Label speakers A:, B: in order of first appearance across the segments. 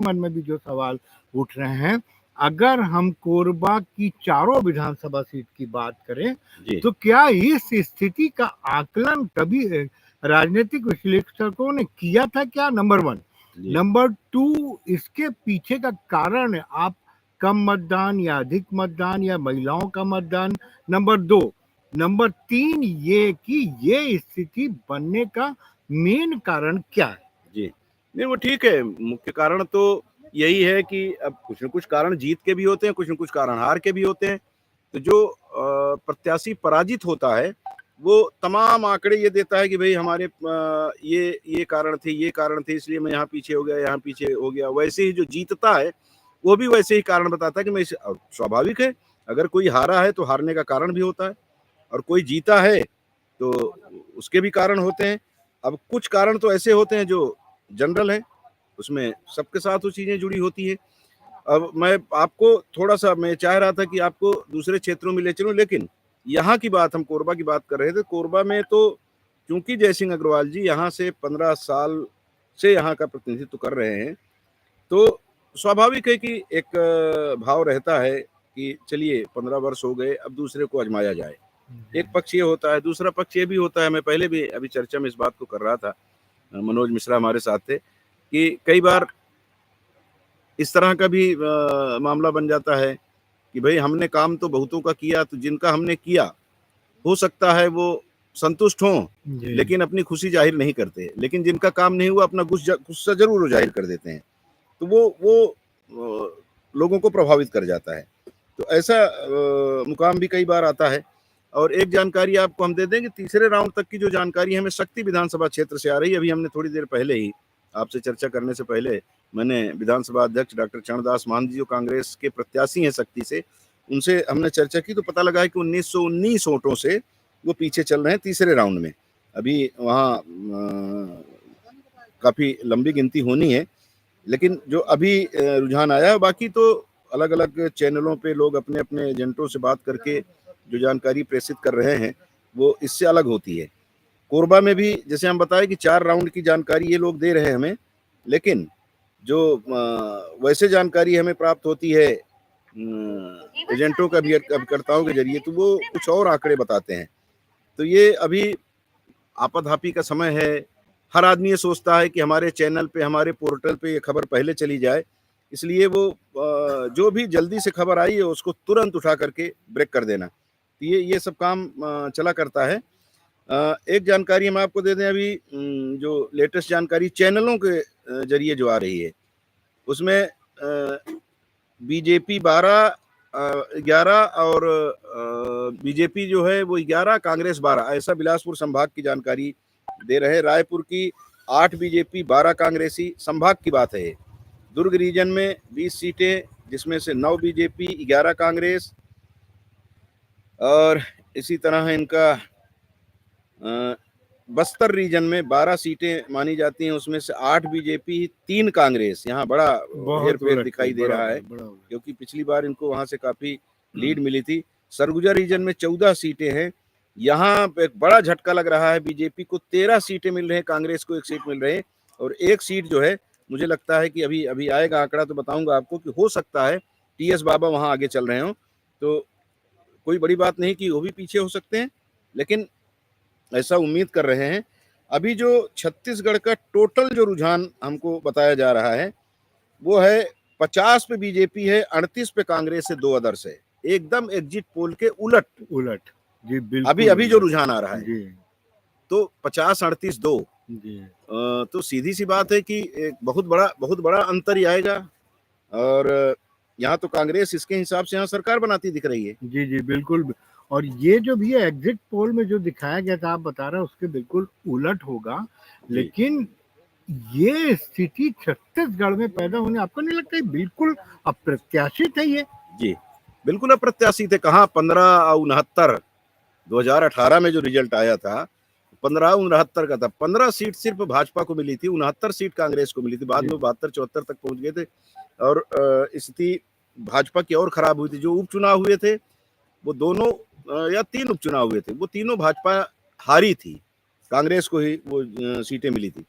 A: मन में भी जो सवाल उठ रहे हैं, अगर हम कोरबा की चारों विधानसभा सीट की बात करें
B: जी
A: तो क्या इस स्थिति का आकलन कभी राजनीतिक विश्लेषकों ने किया था क्या? नंबर 1।
B: जी
A: नंबर 2, इसके पीछे का कारण आप कम मतदान या अधिक मतदान या महिलाओं का मतदान? नंबर 2। नंबर 3 ये कि ये स्थिति बनने का मेन कारण क्या है?
B: जी नहीं, वो ठीक है। मुख्य कारण तो यही है कि अब कुछ न कुछ कारण जीत के भी होते हैं, कुछ न कुछ कारण हार के भी होते हैं। तो जो प्रत्याशी पराजित होता है, वो तमाम आंकड़े ये देता है कि भाई हमारे ये कारण थे, इसलिए मैं यहाँ पीछे हो गया, यहाँ पीछे हो गया। वैसे ही जो जीतता है, वो भी वैसे ही कारण बताता है कि मैं स्वाभाविक है, अगर कोई हारा है तो हारने का कारण भी होता है, और कोई जीता है तो उसके भी कारण होते हैं। अब कुछ कारण तो ऐसे होते हैं जो जनरल है, उसमें सबके साथ वो चीज़ें जुड़ी होती हैं। अब मैं आपको थोड़ा-सा मैं चाह रहा था कि आपको दूसरे क्षेत्रों में ले चलूँ, लेकिन यहाँ की बात, हम कोरबा की बात कर रहे थे। कोरबा में तो चूँकि जयसिंह अग्रवाल जी यहाँ से 15 साल से यहाँ का प्रतिनिधित्व कर रहे हैं, तो स्वाभाविक है कि एक भाव रहता है कि चलिए 15 वर्ष हो गए, अब दूसरे को आज़माया जाए। एक पक्ष ये होता है, दूसरा पक्ष ये भी होता है, मैं पहले भी अभी चर्चा में इस बात को कर रहा था, मनोज मिश्रा हमारे साथ थे, कि कई बार इस तरह का भी मामला बन जाता है कि भाई हमने काम तो बहुतों का किया, तो जिनका हमने किया, हो सकता है वो संतुष्ट हों,
A: जी।
B: लेकिन अपनी खुशी ज़ाहिर नहीं करते। लेकिन जिनका काम नहीं हुआ, अपना गुस्सा ज़रूर ज़ाहिर कर देते हैं। तो वो लोगों को प्रभावित कर जाता है। तो ऐसा मुकाम भी कई बार आता है। और एक जानकारी आपको हम दे दें कि तीसरे राउंड तक की जो जानकारी हमें शक्ति विधानसभा क्षेत्र से आ रही है, अभी हमने थोड़ी देर पहले ही आपसे चर्चा करने से पहले मैंने विधानसभा अध्यक्ष डॉक्टर चरणदास मान जी, जो कांग्रेस के प्रत्याशी हैं शक्ति से, उनसे हमने चर्चा की, तो पता लगा है कि 1919 वोटों से वो पीछे चल रहे हैं तीसरे राउंड में। अभी वहाँ काफ़ी लंबी गिनती होनी है, लेकिन जो अभी रुझान आया है, बाकी तो अलग-अलग चैनलों पे लोग अपने-अपने एजेंटों से बात करके जो जानकारी प्रेषित कर रहे हैं, वो इससे अलग होती है। कोरबा में भी जैसे हम बताएं कि 4 राउंड की जानकारी ये लोग दे रहे हैं हमें, लेकिन जो वैसे जानकारी हमें प्राप्त होती है एजेंटों का भी, अभिकर्ताओं के जरिए, तो वो कुछ और आंकड़े बताते हैं। तो ये अभी आपाधापी का समय है। हर आदमी ये सोचता है कि हमारे चैनल पे, हमारे पोर्टल पे ये खबर पहले चली जाए, इसलिए वो जो भी जल्दी से खबर आई है उसको तुरंत उठा करके ब्रेक कर देना। तो ये सब काम चला करता है। एक जानकारी हम आपको दे दें अभी, जो लेटेस्ट जानकारी चैनलों के जरिए जो आ रही है, उसमें बीजेपी 11 और बीजेपी जो है वो 11, कांग्रेस 12, ऐसा बिलासपुर संभाग की जानकारी दे रहे हैं। रायपुर की 8 बीजेपी, 12 कांग्रेसी, संभाग की बात है। दुर्ग रीजन में 20 सीटें, जिसमें से 9 बीजेपी, 11 कांग्रेस, और इसी तरह इनका बस्तर रीजन में 12 सीटें मानी जाती हैं, उसमें से 8 बीजेपी, 3 कांग्रेस। यहाँ बड़ा हेरफेर दिखाई दे रहा है, क्योंकि पिछली बार इनको वहां से काफी लीड मिली थी। सरगुजा रीजन में 14 सीटें हैं। यहाँ एक बड़ा झटका लग रहा है, बीजेपी को 13 सीटें मिल रहे हैं, कांग्रेस को 1 सीट मिल रहे हैं, और 1 सीट जो है, मुझे लगता है कि अभी अभी आएगा आंकड़ा तो बताऊंगा आपको, कि हो सकता है टीएस बाबा वहां आगे चल रहे हो। तो कोई बड़ी बात नहीं कि वो भी पीछे हो सकते हैं, लेकिन ऐसा उम्मीद कर रहे हैं। अभी जो छत्तीसगढ़ का टोटल जो रुझान हमको बताया जा रहा है, वो है 50 पे बीजेपी है, 38 पे कांग्रेस है, 2 अदर्स है। एकदम एग्जिट पोल के उलट
A: जी बिल्कुल।
B: अभी जो रुझान आ रहा है,
A: जी
B: तो 50-38-2।
A: जी
B: तो सीधी सी बात है कि एक बहुत बड़ा अंतर ही आएगा। और यहाँ तो कांग्रेस इसके हिसाब से यहाँ सरकार बनाती दिख रही है।
A: जी जी बिल्कुल। और ये जो भी है एग्जिट पोल में जो दिखाया गया था, आप बता रहे हैं उसके बिल्कुल उलट होगा।
B: जी।
A: लेकिन ये स्थिति छत्तीसगढ़ में पैदा होने, आपको नहीं लगता है बिल्कुल अप्रत्याशित है ये?
B: जी बिल्कुल अप्रत्याशित है। कहाँ 15-69 2018 में जो रिजल्ट आया था, 15-69 का था। 15 सीट सिर्फ भाजपा को मिली थी, 69 सीट कांग्रेस को मिली थी। बाद में 72-74 तक पहुंच गए थे, और स्थिति भाजपा की और खराब हुई थी। जो उपचुनाव हुए थे, वो दोनों या 3 उपचुनाव हुए थे, वो तीनों भाजपा हारी थी, कांग्रेस को ही वो सीटें मिली थी।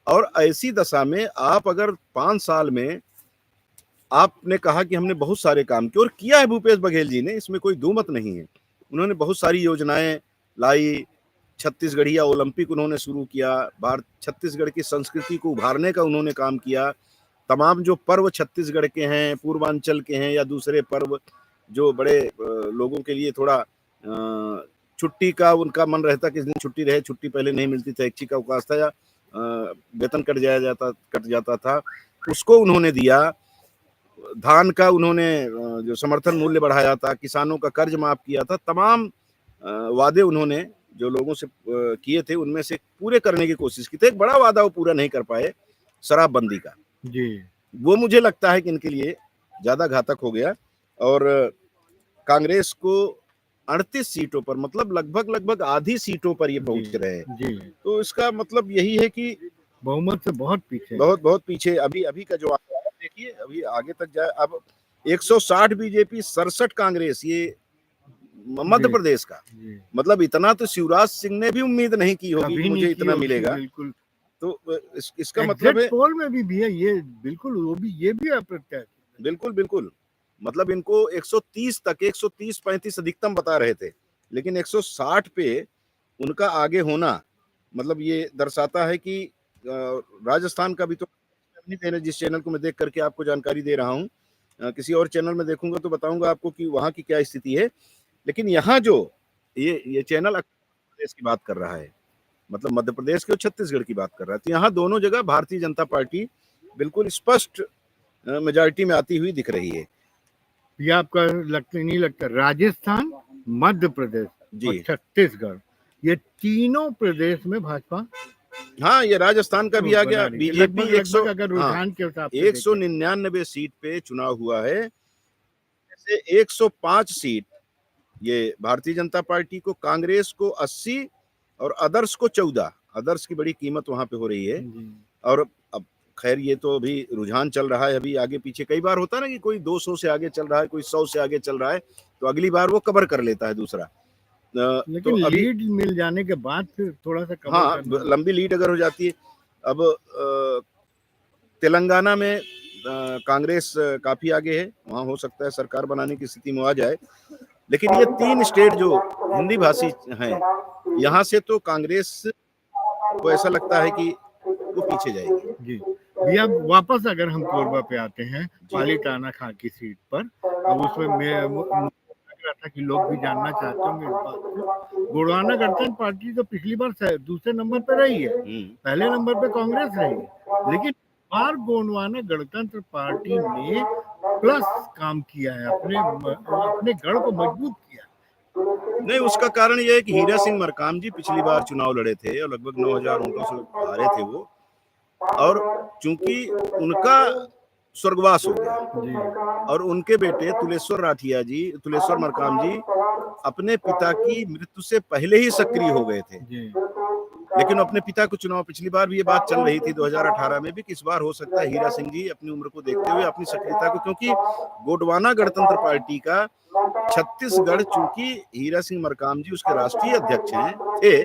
B: और ऐसी दशा में आप अगर 5 साल में आपने कहा कि हमने बहुत सारे काम किए और किया है भूपेश बघेल जी ने, इसमें कोई दो मत नहीं है। उन्होंने बहुत सारी योजनाएं लाई, छत्तीसगढ़िया ओलंपिक उन्होंने शुरू किया, भारत छत्तीसगढ़ की संस्कृति को उभारने का उन्होंने काम किया। तमाम जो पर्व छत्तीसगढ़ के हैं, पूर्वांचल के हैं या दूसरे पर्व जो बड़े लोगों के लिए थोड़ा छुट्टी का उनका मन रहता कि इस दिन छुट्टी रहे, छुट्टी पहले नहीं मिलती था, ऐच्छिक अवकाश था या वेतन कट जाता था, उसको उन्होंने दिया। धान का उन्होंने जो समर्थन मूल्य बढ़ाया था, किसानों का कर्ज माफ किया था, तमाम वादे उन्होंने जो लोगों से किए थे उनमें से पूरे करने की कोशिश की थी। एक बड़ा वादा वो पूरा नहीं कर पाए, शराबबंदी का
A: जी,
B: वो मुझे लगता है कि इनके लिए ज्यादा घातक हो गया और कांग्रेस को 38 सीटों पर मतलब लगभग आधी सीटों पर ये पहुंच रहे हैं।
A: जी,
B: तो इसका मतलब यही है कि
A: बहुमत से बहुत पीछे।
B: बहुत पीछे अभी का जो आंकड़ा है, देखिए अभी आगे तक जाए। अब 160 बीजेपी, 67 कांग्रेस, ये मध्य
A: जी,
B: प्रदेश का
A: जी,
B: मतलब इतना तो शिवराज सिंह ने भी उम्मीद नहीं की होगी
A: कभी
B: कि
A: नहीं
B: मुझे
A: की
B: इतना
A: होगी,
B: मिलेगा।
A: बिल्कुल।
B: तो इसका मतलब
A: एग्जिट
B: है
A: पोल में भी है ये, बिल्कुल, वो भी, ये भी अप्रत्याशित।
B: बिल्कुल मतलब इनको 130 तक 130-35 अधिकतम बता रहे थे, लेकिन 160 पे उनका आगे होना मतलब ये दर्शाता है कि राजस्थान का भी तो नहीं दे रहे, जिस चैनल को मैं देख करके आपको जानकारी दे रहा हूँ। किसी और चैनल में देखूंगा तो बताऊंगा आपको कि वहाँ की क्या स्थिति है। लेकिन यहाँ जो ये चैनल प्रदेश की बात कर रहा है, मतलब मध्य प्रदेश के और छत्तीसगढ़ की बात कर रहा है, तो यहाँ दोनों जगह भारतीय जनता पार्टी बिल्कुल स्पष्ट मेजॉरिटी में आती हुई दिख रही है।
A: ये आपका लगता नहीं लगता, राजस्थान, मध्य प्रदेश और
B: जी
A: छत्तीसगढ़, ये तीनों प्रदेश में भाजपा
B: हाँ, ये राजस्थान का भी आ गया।
A: बना रही है
B: बीजेपी
A: लगभग
B: 100
A: लगभग, अगर
B: हाँ
A: रुझान के हिसाब से देखें।
B: 199 सीट पे चुनाव हुआ है, जैसे 105 सीट ये भारतीय जनता पार्टी को, कांग्रेस को 80 और अदर्स को 14। अदर्स की बड़ी कीमत वहां पे हो रही है।
A: जी,
B: और अब खैर ये तो अभी रुझान चल रहा है, अभी आगे पीछे कई बार होता है ना कि कोई 200 से आगे चल रहा है, कोई 100 से आगे चल रहा है, तो अगली बार वो कवर कर लेता है दूसरा। तो
A: लेकिन
B: अभी
A: लीड मिल जाने के बाद फिर थोड़ा सा कवर
B: हाँ,
A: करना।
B: लंबी लीड अगर हो जाती है। अब तेलंगाना में कांग्रेस काफी आगे है, वहां हो सकता है सरकार बनाने की स्थिति में आ जाए। लेकिन ये 3 स्टेट जो हिंदी भाषी हैं, यहाँ से तो कांग्रेस को ऐसा लगता है कि वो पीछे जाएगी।
A: जी, भैया वापस अगर हम कोरबा पे आते हैं,
B: जी
A: पालीताना खां की सीट पर, अब उसमें लग रहा था कि लोग भी जानना चाहते होंगे इस बात को। गोंडवाना गणतंत्र पार्टी तो पिछली बार दूसरे नंबर पे रही है, पहले नंबर पे कांग्रेस रही है, लेकिन बार गोंडवाना गणतंत्र पार्टी ने प्लस काम किया है, अपने गढ़ को मजबूत किया।
B: नहीं, उसका कारण ये है कि हीरा सिंह मरकाम जी पिछली बार चुनाव लड़े थे और लगभग 9,000 वोटों से हारे थे वो, और चूंकि उनका स्वर्गवास हो गया और उनके बेटे तुलेश्वर मरकाम जी अपने पिता की मृत्यु से पहले ही सक्रिय हो गए थे।
A: जी,
B: लेकिन अपने पिता को चुनाव, पिछली बार भी ये बात चल रही थी 2018 में भी कि इस बार हो सकता है हीरा सिंह जी अपनी उम्र को देखते हुए अपनी सक्रियता को, क्योंकि गोंडवाना गणतंत्र पार्टी का छत्तीसगढ़, चूंकि हीरा सिंह मरकाम जी उसके राष्ट्रीय अध्यक्ष थे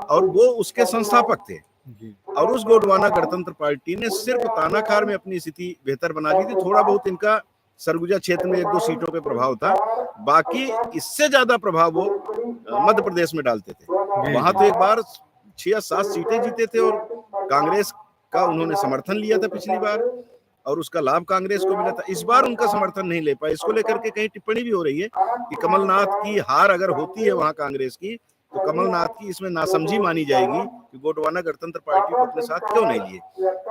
B: और वो उसके संस्थापक थे,
A: जी,
B: और उस गोंडवाना गणतंत्र पार्टी ने सिर्फ तानाखार में अपनी स्थिति बेहतर बना ली थी। थोड़ा बहुत इनका सरगुजा क्षेत्र में 1-2 सीटों पे प्रभाव था, बाकी इससे ज्यादा प्रभाव वो मध्य प्रदेश में डालते थे। वहां तो एक बार 6 या 7 सीटें जीते थे और कांग्रेस का उन्होंने समर्थन लिया था पिछली बार और उसका लाभ कांग्रेस को मिला था। इस बार उनका समर्थन नहीं ले पाए। इसको लेकर के कहीं टिप्पणी भी हो रही है कि कमलनाथ की हार अगर होती है वहां कांग्रेस की, तो कमलनाथ की इसमें नासमझी मानी जाएगी कि गोंडवाना गणतंत्र पार्टी को अपने साथ क्यों नहीं लिए।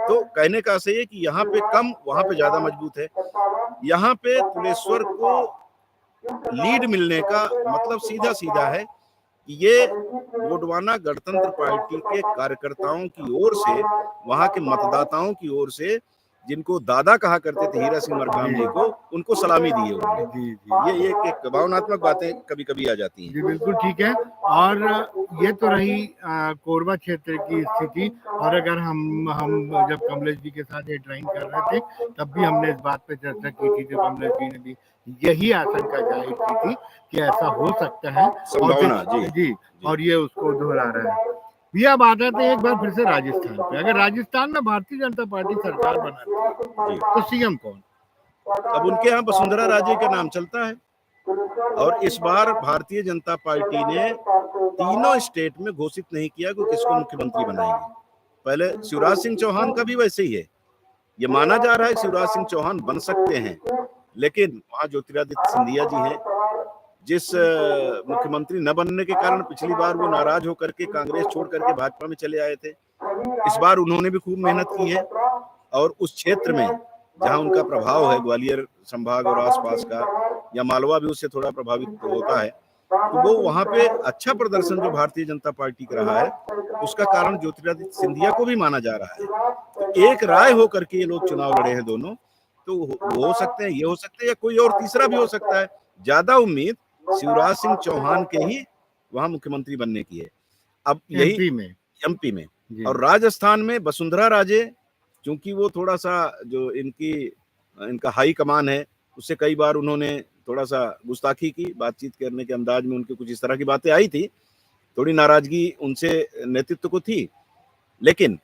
B: तो कहने का आशय है कि यहाँ पे कम, वहां पे ज्यादा मजबूत है। यहाँ पे तुलेश्वर को लीड मिलने का मतलब सीधा सीधा है कि ये गोंडवाना गणतंत्र पार्टी के कार्यकर्ताओं की ओर से, वहां के मतदाताओं की ओर से, जिनको दादा कहा करते थे हीरा सिंह मरकाम जी को, उनको सलामी दी है उन्होंने।
A: जी, जी,
B: ये एक भावनात्मक बातें कभी कभी आ जाती हैं।
A: जी, बिल्कुल ठीक है। और ये तो रही कोरबा क्षेत्र की स्थिति। और अगर हम जब कमलेश जी के साथ ये ड्राइंग कर रहे थे, तब भी हमने इस बात पे चर्चा की थी, जो कमलेश जी ने भी यही आशंका जाहिर की थी कि ऐसा हो सकता है। और
B: संभावना जी
A: जी, और ये उसको दोहरा रहा है। भैया अब आ जाते हैं एक बार फिर से राजस्थान पे। अगर राजस्थान में भारतीय जनता पार्टी सरकार बनाती है,
B: जी
A: तो सीएम कौन?
B: अब उनके यहाँ वसुंधरा राजे का नाम चलता है। और इस बार भारतीय जनता पार्टी ने तीनों स्टेट में घोषित नहीं किया कि किसको मुख्यमंत्री बनाएंगे। पहले शिवराज सिंह चौहान का भी वैसे ही है, ये माना जा रहा है शिवराज सिंह चौहान बन सकते हैं, लेकिन वहां ज्योतिरादित्य सिंधिया जी हैं, जिस मुख्यमंत्री न बनने के कारण पिछली बार वो नाराज होकर के कांग्रेस छोड़ करके भाजपा में चले आए थे। इस बार उन्होंने भी खूब मेहनत की है और उस क्षेत्र में जहां उनका प्रभाव है, ग्वालियर संभाग और आसपास का, या मालवा भी उससे थोड़ा प्रभावित होता है, तो वो वहां पे अच्छा प्रदर्शन जो भारतीय जनता पार्टी का रहा है, उसका कारण ज्योतिरादित्य सिंधिया को भी माना जा रहा है। तो एक राय होकर के ये लोग चुनाव लड़े हैं दोनों, तो हो सकते हैं, ये हो सकते हैं या कोई और तीसरा भी हो सकता है। ज्यादा उम्मीद शिवराज सिंह चौहान के ही वहां मुख्यमंत्री बनने की है। अब यही एमपी में और राजस्थान में वसुंधरा राजे, क्योंकि वो थोड़ा सा जो इनका हाई कमान है, उससे कई बार उन्होंने थोड़ा सा गुस्ताखी की, बातचीत करने के अंदाज में उनके कुछ इस तरह की बातें आई थी, थोड़ी नाराजगी उनसे नेतृत्व को थी, लेकिन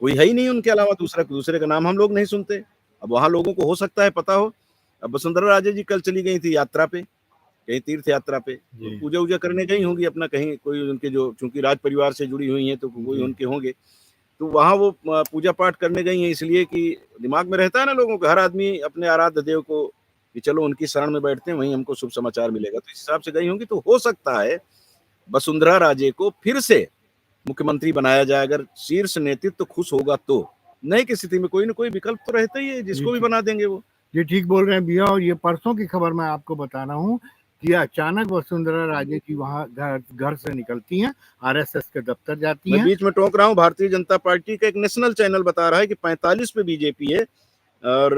B: कोई है ही नहीं उनके अलावा दूसरे का नाम हम लोग नहीं सुनते। अब वहां लोगों को हो सकता है पता हो। अब वसुंधरा राजे जी कल चली गई थी यात्रा पे, कहीं तीर्थ यात्रा पे, पूजा वूजा करने गई होंगी अपना, कहीं कोई उनके जो चूंकि राज परिवार से जुड़ी हुई हैं तो कोई उनके होंगे, तो वहां वो पूजा पाठ करने गई हैं, इसलिए कि दिमाग में रहता है ना लोगों को, हर आदमी अपने आराध्य देव को कि चलो उनकी शरण में बैठते हैं, वहीं हमको शुभ समाचार मिलेगा, तो इस हिसाब से गई होंगी। तो हो सकता है वसुंधरा राजे को फिर से मुख्यमंत्री बनाया जाए, अगर शीर्ष नेतृत्व खुश होगा तो। नहीं की स्थिति में कोई ना कोई विकल्प तो रहता ही है, जिसको भी बना देंगे वो।
A: ये ठीक बोल रहे हैं भैया। और ये परसों की खबर मैं आपको बता रहा हूँ कि अचानक वसुंधरा राजे जी वहां घर से निकलती हैं, आरएसएस के दफ्तर जाती हैं।
B: मैं बीच में टोक रहा हूँ, भारतीय जनता पार्टी का एक नेशनल चैनल बता रहा है कि 45 पे बीजेपी है और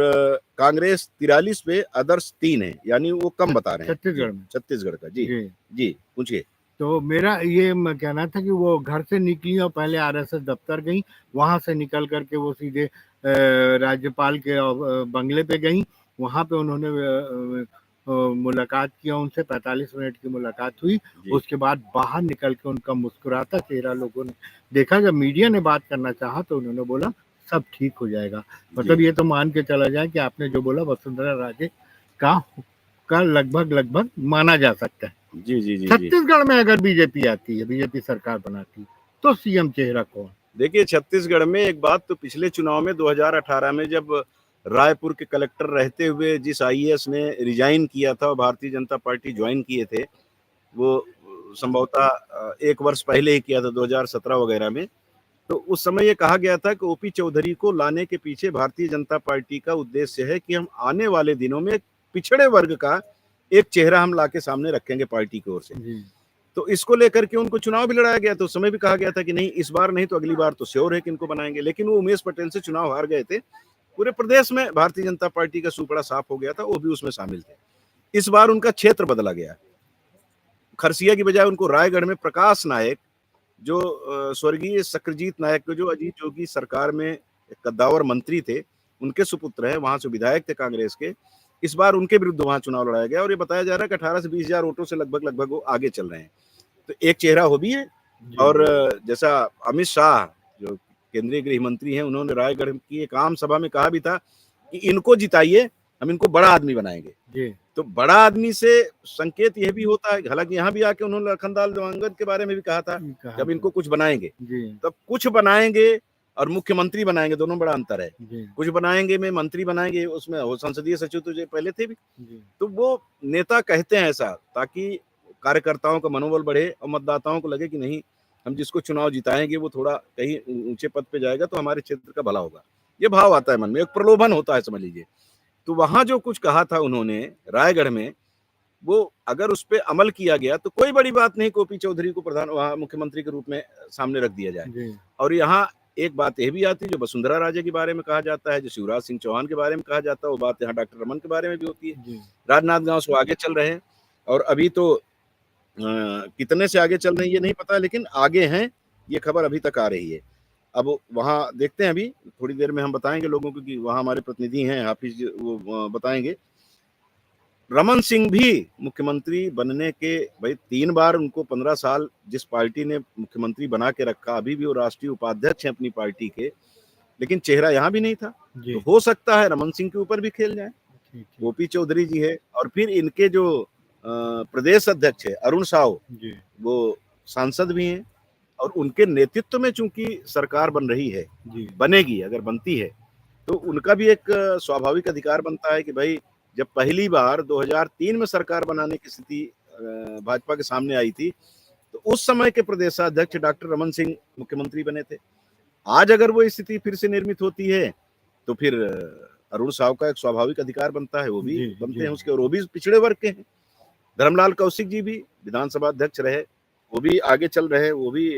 B: कांग्रेस 43 पे, अदर्स 3 है, यानी वो कम बता रहे हैं छत्तीसगढ़ का। जी पूछिए।
A: तो मेरा ये कहना था कि वो घर से निकली और पहले आरएसएस दफ्तर गई, वहां से निकल करके वो सीधे राज्यपाल के बंगले पे गई, वहां पे उन्होंने मुलाकात किया उनसे, 45 मिनट की मुलाकात हुई। उसके बाद बाहर निकल के उनका मुस्कुराता चेहरा लोगों ने देखा। जब मीडिया ने बात करना चाहा तो उन्होंने बोला सब ठीक हो जाएगा। मतलब ये तो मान के चला जाए कि आपने जो बोला वसुंधरा राजे का लगभग माना जा सकता है।
B: जी।
A: छत्तीसगढ़ में अगर बीजेपी आती है, बीजेपी सरकार बनाती है, तो सीएम चेहरा कौन?
B: देखिए, छत्तीसगढ़ में एक बात तो पिछले चुनाव में 2018 में जब रायपुर के कलेक्टर रहते हुए जिस आईएएस ने रिजाइन किया था और भारतीय जनता पार्टी ज्वाइन किए थे, वो संभवतः 1 वर्ष पहले ही किया था 2017 वगैरह में, तो उस समय ये कहा गया था कि ओपी चौधरी को लाने के पीछे भारतीय जनता पार्टी का उद्देश्य है कि हम आने वाले दिनों में पिछड़े वर्ग का एक चेहरा हम लाके सामने रखेंगे पार्टी की ओर से। तो इसको लेकर के उनको चुनाव भी लड़ाया गया, तो उस समय भी कहा गया था कि नहीं इस बार नहीं तो अगली बार तो श्योर है कि इनको बनाएंगे, लेकिन वो उमेश पटेल से चुनाव हार गए थे। पूरे प्रदेश में भारतीय जनता पार्टी का सुपड़ा साफ हो गया था, वो भी उसमें शामिल थे। इस बार उनका क्षेत्र बदला गया, खरसिया की बजाय उनको रायगढ़ में प्रकाश नायक, जो स्वर्गीय शक्रजीत नायक को जो अजीत जोगी सरकार में कद्दावर मंत्री थे, उनके सुपुत्र हैं, वहां से विधायक थे कांग्रेस के। इस बार उनके विरुद्ध वहां चुनाव लड़ाया गया और ये बताया जा रहा है कि 18 से 20 हजार वोटों से लगभग वो आगे चल रहे हैं। तो एक चेहरा हो भी है। और जैसा अमित शाह जो केंद्रीय गृह मंत्री हैं, उन्होंने रायगढ़ की एक आम सभा में कहा भी था कि इनको जिताइए, हम इनको बड़ा आदमी बनाएंगे। तो बड़ा आदमी से संकेत यह भी होता है, हालांकि यहाँ भी आके उन्होंने लखनलाल देवांगन के बारे में भी कहा था जब इनको कुछ बनाएंगे, तब कुछ बनाएंगे और मुख्यमंत्री बनाएंगे, दोनों बड़ा अंतर है। कुछ बनाएंगे में मंत्री बनाएंगे, उसमें वो संसदीय सचिव तो जो पहले थे भी, तो वो नेता कहते हैं ऐसा ताकि कार्यकर्ताओं का मनोबल बढ़े और मतदाताओं को लगे कि नहीं हम जिसको चुनाव जिताएंगे वो थोड़ा कहीं ऊंचे पद पे जाएगा तो हमारे क्षेत्र का भला होगा। ये भाव आता है मन में, एक प्रलोभन होता है समझ लीजिए। तो वहां जो कुछ कहा था उन्होंने रायगढ़ में, वो अगर उस पर अमल किया गया तो कोई बड़ी बात नहीं, ओपी चौधरी को वहां मुख्यमंत्री के रूप में सामने रख दिया जाए। और यहाँ एक बात यह भी आती है, जो वसुंधरा राजे के बारे में कहा जाता है, जो शिवराज सिंह चौहान के बारे में कहा जाता है, वो बात यहाँ डॉक्टर रमन के बारे में भी होती है। राजनांदगांव से आगे चल रहे हैं और अभी तो कितने से आगे चल रहे हैं ये नहीं पता, लेकिन आगे हैं, ये खबर अभी तक आ रही है। अब वहां देखते हैं, अभी थोड़ी देर में हम बताएंगे लोगों को कि वहां हमारे प्रतिनिधि हैं हाफिज, वो बताएंगे। रमन सिंह भी मुख्यमंत्री बनने के, भाई 3 बार उनको 15 साल जिस पार्टी ने मुख्यमंत्री बना के रखा, अभी भी वो राष्ट्रीय उपाध्यक्ष हैं अपनी पार्टी के, लेकिन चेहरा यहाँ भी नहीं था। तो हो सकता है रमन सिंह के ऊपर भी खेल जाए।
A: ठीक।
B: ओपी चौधरी जी है, और फिर इनके जो प्रदेश अध्यक्ष है अरुण साव,
A: जी,
B: वो सांसद भी हैं, और उनके नेतृत्व में चूंकि सरकार बन रही है,
A: जी,
B: बनेगी अगर बनती है, तो उनका भी एक स्वाभाविक अधिकार बनता है कि भाई, जब पहली बार 2003 में सरकार बनाने की स्थिति भाजपा के सामने आई थी, तो उस समय के प्रदेशाध्यक्ष डॉक्टर रमन सिंह मुख्यमंत्री बने थे। आज अगर वो स्थिति फिर से निर्मित होती है, तो फिर अरुण साव का एक स्वाभाविक अधिकार बनता है, वो भी
A: जी,
B: बनते
A: जी।
B: हैं उसके, और वो भी पिछड़े वर्ग के हैं। धर्मलाल कौशिक जी भी विधानसभा अध्यक्ष रहे, वो भी आगे चल रहे हैं, वो भी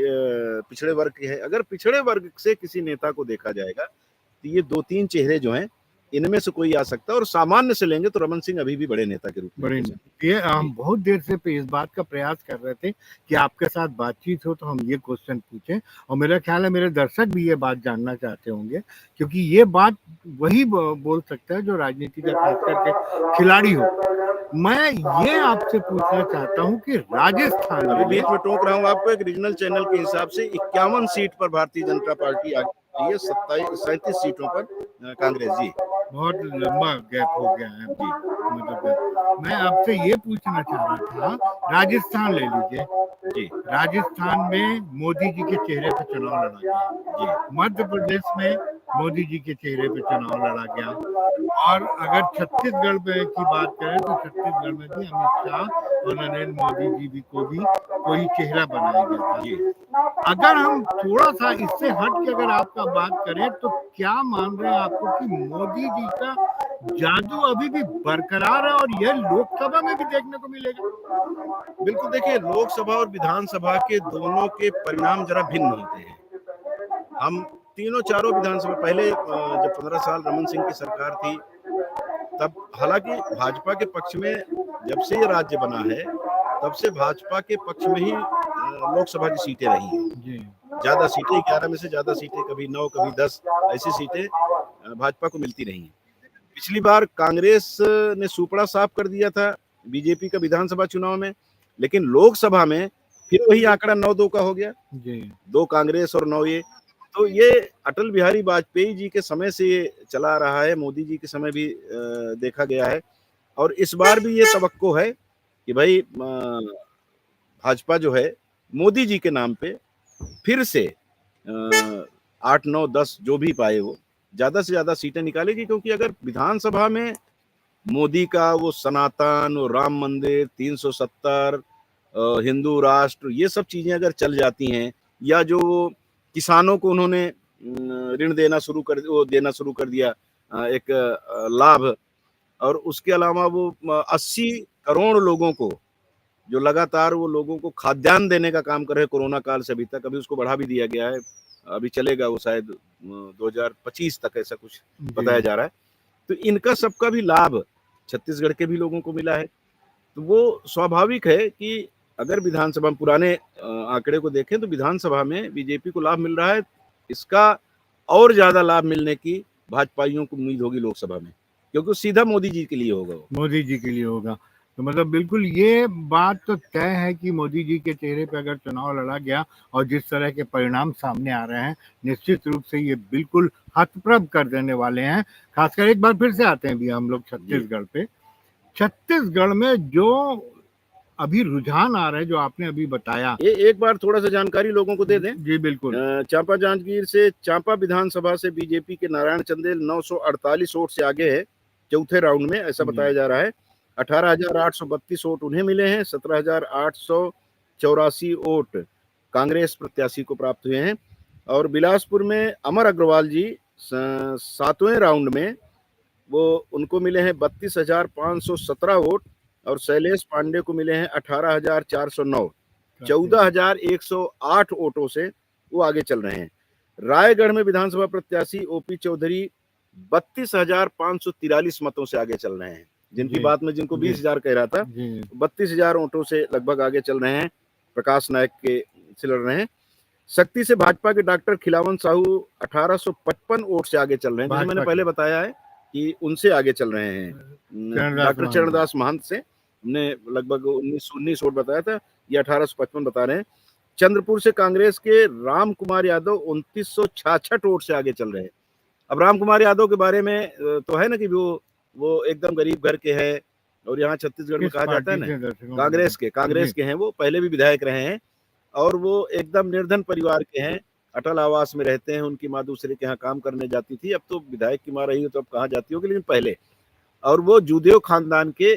B: पिछड़े वर्ग के हैं। अगर पिछड़े वर्ग से किसी नेता को देखा जाएगा, तो ये 2-3 चेहरे जो हैं, इनमें से कोई आ सकता है, और सामान्य से लेंगे तो रमन सिंह अभी भी बड़े नेता के रूप में
A: बड़े
B: पेश हैं।
A: ये
B: जी,
A: हम बहुत देर से इस बात का प्रयास कर रहे थे कि आपके साथ बातचीत हो तो हम ये क्वेश्चन पूछें, और मेरा ख्याल है मेरे दर्शक भी ये बात जानना चाहते होंगे, क्योंकि ये बात वही बोल सकता है जो राजनीति का खास करके खिलाड़ी हो। मैं ये आपसे पूछना चाहता हूँ कि राजस्थान
B: अभी
A: में
B: बीच में टोक रहा हूँ आपको, एक रीजनल चैनल के हिसाब से 51 सीट पर भारतीय जनता पार्टी आगे रही है, 37 सीटों पर कांग्रेस। जी,
A: बहुत लंबा गैप हो गया है,
B: जी,
A: मतलब मैं आपसे ये पूछना चाह रहा था, राजस्थान ले लीजिए,
B: जी,
A: राजस्थान में मोदी जी के चेहरे पे चुनाव लड़ा गया,
B: जी,
A: मध्य प्रदेश में मोदी जी के चेहरे पे चुनाव लड़ा गया, और अगर छत्तीसगढ़ में की बात करें तो छत्तीसगढ़ में भी अमित शाह और नरेंद्र मोदी जी भी को भी कोई चेहरा बनाया गया था।
B: जी।
A: अगर हम थोड़ा सा इससे हट के अगर आपका बात करें तो क्या मान रहे हैं आपको कि मोदी जी का जादू अभी भी बरकरार है और यह लोकसभा में भी देखने को मिलेगा?
B: बिल्कुल, देखिए, लोकसभा और विधानसभा के दोनों के परिणाम जरा भिन्न होते हैं। हम तीनों चारों विधानसभा पहले जब 15 साल रमन सिंह की सरकार थी, तब हालांकि भाजपा के पक्ष में जब से ये राज्य बना है, तब से भाजपा के पक्ष में ही लोकसभा की सीटें रही हैं।
A: जी,
B: ज्यादा सीटें, 11 में से ज्यादा सीटें, कभी 9, कभी 10, ऐसी सीटें भाजपा को मिलती रही हैं। पिछली बार कांग्रेस ने सुपड़ा साफ कर दिया था बीजेपी का विधानसभा चुनाव में, लेकिन लोकसभा में फिर वही आंकड़ा 9-2 का हो गया,
A: जी,
B: 2 कांग्रेस और 9 ये। तो ये अटल बिहारी वाजपेयी जी के समय से ये चला आ रहा है, मोदी जी के समय भी देखा गया है, और इस बार भी ये तवक्को है कि भाई भाजपा जो है मोदी जी के नाम पे फिर से 8, 9, 10 जो भी पाए वो ज्यादा से ज्यादा सीटें निकालेगी, क्योंकि अगर विधानसभा में मोदी का वो सनातन, वो राम मंदिर, 370, हिंदू राष्ट्र, ये सब चीजें अगर चल जाती हैं, या जो किसानों को उन्होंने ऋण देना शुरू कर दिया, एक लाभ, और उसके अलावा वो 80 करोड़ लोगों को, जो लगातार वो लोगों को खाद्यान्न देने का काम कर रहे हैं कोरोना काल से अभी तक, अभी उसको बढ़ा भी दिया गया है, अभी चलेगा वो शायद 2025 तक, ऐसा कुछ बताया
A: जी,
B: जा रहा है। तो इनका सबका भी लाभ छत्तीसगढ़ के भी लोगों को मिला है। तो वो स्वाभाविक है कि अगर विधानसभा में पुराने आंकड़े को देखें तो विधानसभा में बीजेपी को लाभ मिल रहा है, इसका और ज्यादा लाभ मिलने की भाजपाइयों को उम्मीद होगी लोकसभा में, क्योंकि वो सीधा मोदी जी के लिए होगा वो।
A: मोदी जी के लिए होगा। तो मतलब बिल्कुल ये बात तो तय है कि मोदी जी के चेहरे पे अगर चुनाव लड़ा गया और जिस तरह के परिणाम सामने आ रहे हैं, निश्चित रूप से ये बिल्कुल हतप्रभ कर देने वाले हैं। खासकर एक बार फिर से आते हैं भी हम लोग
B: जी,
A: छत्तीसगढ़ पे। छत्तीसगढ़ में जो अभी रुझान आ रहे हैं, जो आपने अभी बताया।
B: ये एक बार थोड़ा सा जानकारी लोगों को दे दें।
A: जी, बिल्कुल।
B: चांपा जांजगीर से चांपा विधानसभा से बीजेपी के नारायण चंदेल 948 वोट से आगे है चौथे राउंड में, ऐसा
A: जी,
B: बताया जा रहा है। 18,832 वोट उन्हें मिले हैं, 17,884 वोट कांग्रेस प्रत्याशी को प्राप्त हुए हैं। और बिलासपुर में अमर अग्रवाल जी 7वें राउंड में, वो उनको मिले हैं 32,517 वोट, और शैलेश पांडे को मिले हैं 18,409, 14,108 वोटों से वो आगे चल रहे हैं। रायगढ़ में विधानसभा प्रत्याशी ओपी चौधरी 32,543 मतों से आगे चल रहे हैं, जिनकी
A: जी,
B: बात में जिनको
A: जी,
B: 20,000 कह रहा था,
A: जी,
B: 32,000 वोटों से लगभग आगे चल रहे हैं, प्रकाश नायक के से लड़ रहे हैं। शक्ति से भाजपा के डॉक्टर खिलावन साहू 1855 वोट से आगे चल रहे हैं, जैसे मैंने
A: भाजपा
B: पहले
A: के
B: बताया है कि उनसे आगे चल रहे हैं।
A: चरणदास
B: डॉक्टर
A: महंत।
B: चरणदास महंत से हमने लगभग 19 वोट बताया था, ये 1855 बता रहे हैं। चंद्रपुर से कांग्रेस के राम कुमार यादव 2966 वोट से आगे चल रहे हैं। अब राम कुमार यादव के बारे में तो है ना कि वो वो एकदम गरीब घर के हैं और यहाँ छत्तीसगढ़ में
A: किस
B: कहा जाता है
A: पार्टी
B: ना,
A: से दर्शकों को
B: कांग्रेस
A: बताएं?
B: के कांग्रेस
A: जी,
B: के हैं, वो पहले भी विधायक रहे हैं और वो एकदम निर्धन परिवार के हैं, अटल आवास में रहते हैं, उनकी माँ दूसरे के यहाँ काम करने जाती थी, अब तो विधायक की माँ रही हो तो अब कहाँ जाती होगी, लेकिन पहले। और वो जूदेव खानदान के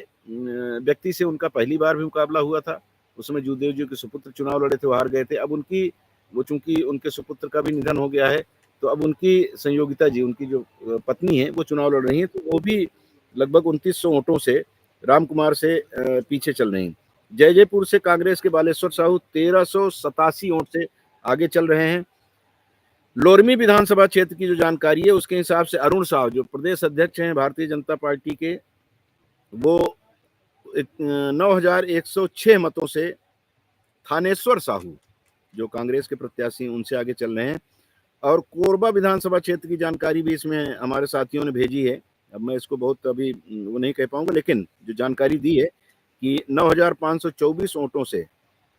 B: व्यक्ति से उनका पहली बार भी मुकाबला हुआ था, उसमें जूदेव जी के सुपुत्र चुनाव लड़े थे, वो हार गए थे। अब उनकी वो चूंकि उनके सुपुत्र का भी निधन हो गया है, तो अब उनकी संयोगिता जी, उनकी जो पत्नी है, वो चुनाव लड़ रही हैं, तो वो भी लगभग 2900 वोटों से राम कुमार से पीछे चल रही हैं। जयजयपुर से कांग्रेस के बालेश्वर साहू 1387 वोट से आगे चल रहे हैं। लोरमी विधानसभा क्षेत्र की जो जानकारी है उसके हिसाब से अरुण साव जो प्रदेश अध्यक्ष हैं भारतीय जनता पार्टी के, वो 9106 मतों से थानेश्वर साहू जो कांग्रेस के प्रत्याशी उनसे आगे चल रहे हैं। और कोरबा विधानसभा क्षेत्र की जानकारी भी इसमें हमारे साथियों ने भेजी है, अब मैं इसको बहुत अभी वो नहीं कह पाऊंगा, लेकिन जो जानकारी दी है कि 9524 वोटों से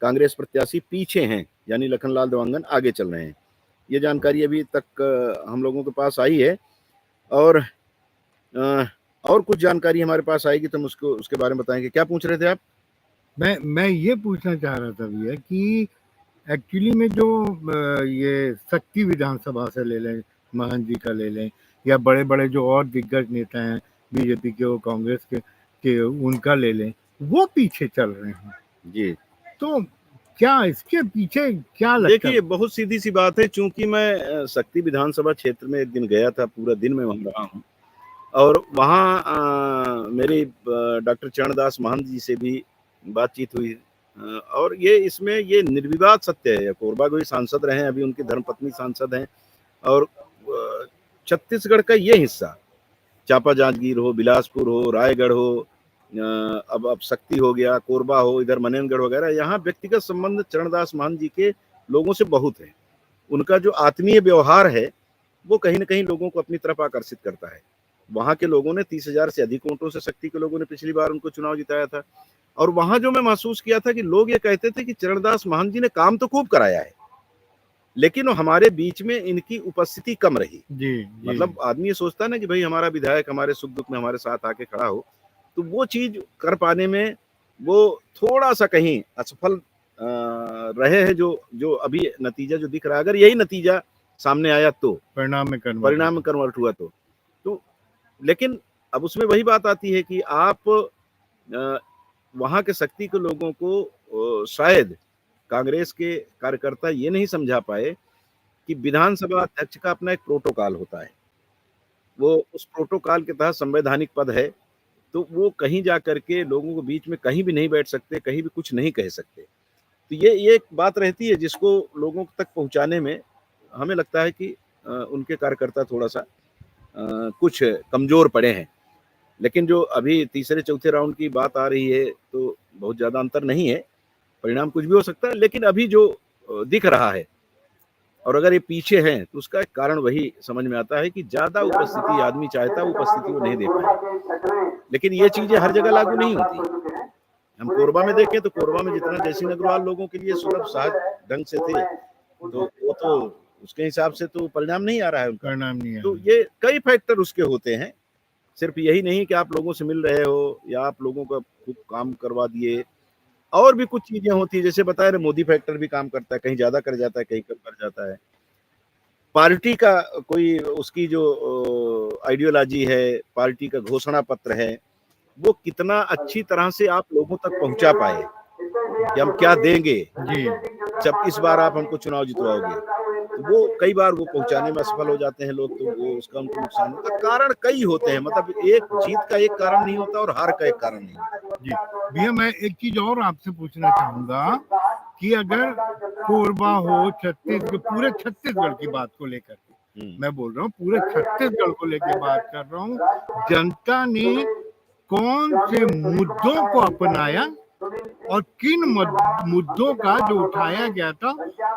B: कांग्रेस प्रत्याशी पीछे हैं, यानी लखनलाल देवांगन आगे चल रहे हैं। ये जानकारी अभी तक हम लोगों के पास आई है और और कुछ जानकारी हमारे पास आएगी तो हम उसको उसके बारे में बताएंगे। क्या पूछ रहे थे आप?
A: मैं ये पूछना चाह रहा था भैया कि एक्चुअली में जो ये शक्ति विधानसभा से ले लें, महंत जी का ले लें, या बड़े बड़े जो और दिग्गज नेता हैं बीजेपी के, वो कांग्रेस के उनका ले लें, वो पीछे चल रहे हैं
B: जी,
A: तो क्या इसके पीछे क्या लगता
B: देखिए
A: है?
B: बहुत सीधी सी बात है, चूंकि मैं शक्ति विधानसभा क्षेत्र में एक दिन गया था, पूरा दिन में वहां रहा हूँ और वहाँ मेरी डॉक्टर चरणदास महंत जी से भी बातचीत हुई और ये इसमें ये निर्विवाद सत्य है, कोरबा को ही सांसद रहे हैं, अभी उनकी धर्मपत्नी सांसद हैं और छत्तीसगढ़ का ये हिस्सा, चांपा जांजगीर हो, बिलासपुर हो, रायगढ़ हो, अब शक्ति हो गया, कोरबा हो, इधर मनेनगढ़ वगैरह, यहाँ व्यक्तिगत संबंध चरणदास महंत जी के लोगों से बहुत है। उनका जो आत्मीय व्यवहार है वो कहीं ना कहीं लोगों को अपनी तरफ आकर्षित करता है। वहां के लोगों ने 30,000 से अधिक वोटों से शक्ति के लोगों ने पिछली बार उनको चुनाव जिताया था और वहां जो मैं महसूस किया था कि लोग ये कहते थे कि चरणदास महंत जी ने काम तो खूब कराया है, लेकिन हमारे बीच में इनकी उपस्थिति कम रही।
A: जी,
B: मतलब आदमी ये सोचता है ना कि भाई हमारा विधायक हमारे सुख दुख में हमारे साथ आके खड़ा हो, तो वो चीज कर पाने में वो थोड़ा सा कहीं असफल रहे हैं। जो जो अभी नतीजा जो दिख रहा है, अगर यही नतीजा सामने आया तो
A: परिणाम में
B: कन्वर्ट हुआ तो लेकिन अब उसमें वही बात आती है कि आप वहां के शक्ति के लोगों को शायद कांग्रेस के कार्यकर्ता ये नहीं समझा पाए कि विधानसभा अध्यक्ष का अपना एक प्रोटोकॉल होता है, वो उस प्रोटोकॉल के तहत संवैधानिक पद है, तो वो कहीं जा करके लोगों के बीच में कहीं भी नहीं बैठ सकते, कहीं भी कुछ नहीं कह सकते। तो ये एक बात रहती है जिसको लोगों तक पहुंचाने में हमें लगता है कि उनके कार्यकर्ता थोड़ा सा कुछ कमजोर पड़े हैं। लेकिन जो अभी तीसरे चौथे राउंड की बात आ रही है तो बहुत ज्यादा अंतर नहीं है, परिणाम कुछ भी हो सकता है, लेकिन अभी जो दिख रहा है और अगर ये पीछे हैं तो उसका एक कारण वही समझ में आता है कि ज्यादा उपस्थिति आदमी चाहता है, उपस्थिति वो नहीं दे पाए। लेकिन ये चीजें हर जगह लागू नहीं होती। हम कोरबा में देखें तो कोरबा में जितना जयसिंह अग्रवाल लोगों के लिए सुलभ सहज ढंग से थे, तो वो तो उसके हिसाब से तो परिणाम नहीं आ रहा है उनका।
A: परिणाम नहीं
B: तो ये कई फैक्टर उसके होते हैं, सिर्फ यही नहीं कि आप लोगों से मिल रहे हो या आप लोगों का खूब काम करवा दिए, और भी कुछ चीजें होती है, जैसे बताया मोदी फैक्टर भी काम करता है, कहीं ज्यादा कर जाता है, कहीं कम कर जाता है। पार्टी का कोई उसकी जो आइडियोलॉजी है, पार्टी का घोषणा पत्र है, वो कितना अच्छी तरह से आप लोगों तक पहुंचा पाए कि हम क्या देंगे
A: जी,
B: जब इस बार आप हमको चुनाव जितवाओगे, तो वो कई बार वो पहुंचाने में असफल हो जाते हैं लोग, तो वो उसका उनको नुकसान होता है। कारण कई होते हैं, मतलब एक जीत का एक कारण नहीं होता और हार का एक कारण नहीं होता।
A: जी। भैया मैं एक चीज और आपसे पूछना चाहूंगा कि अगर कोरबा हो, छत्तीसगढ़, पूरे छत्तीसगढ़ की बात को लेकर के मैं बोल रहा हूँ, पूरे छत्तीसगढ़ को लेकर बात कर रहा हूँ, जनता ने कौन से मुद्दों को अपनाया और किन मुद्दों का जो उठाया गया था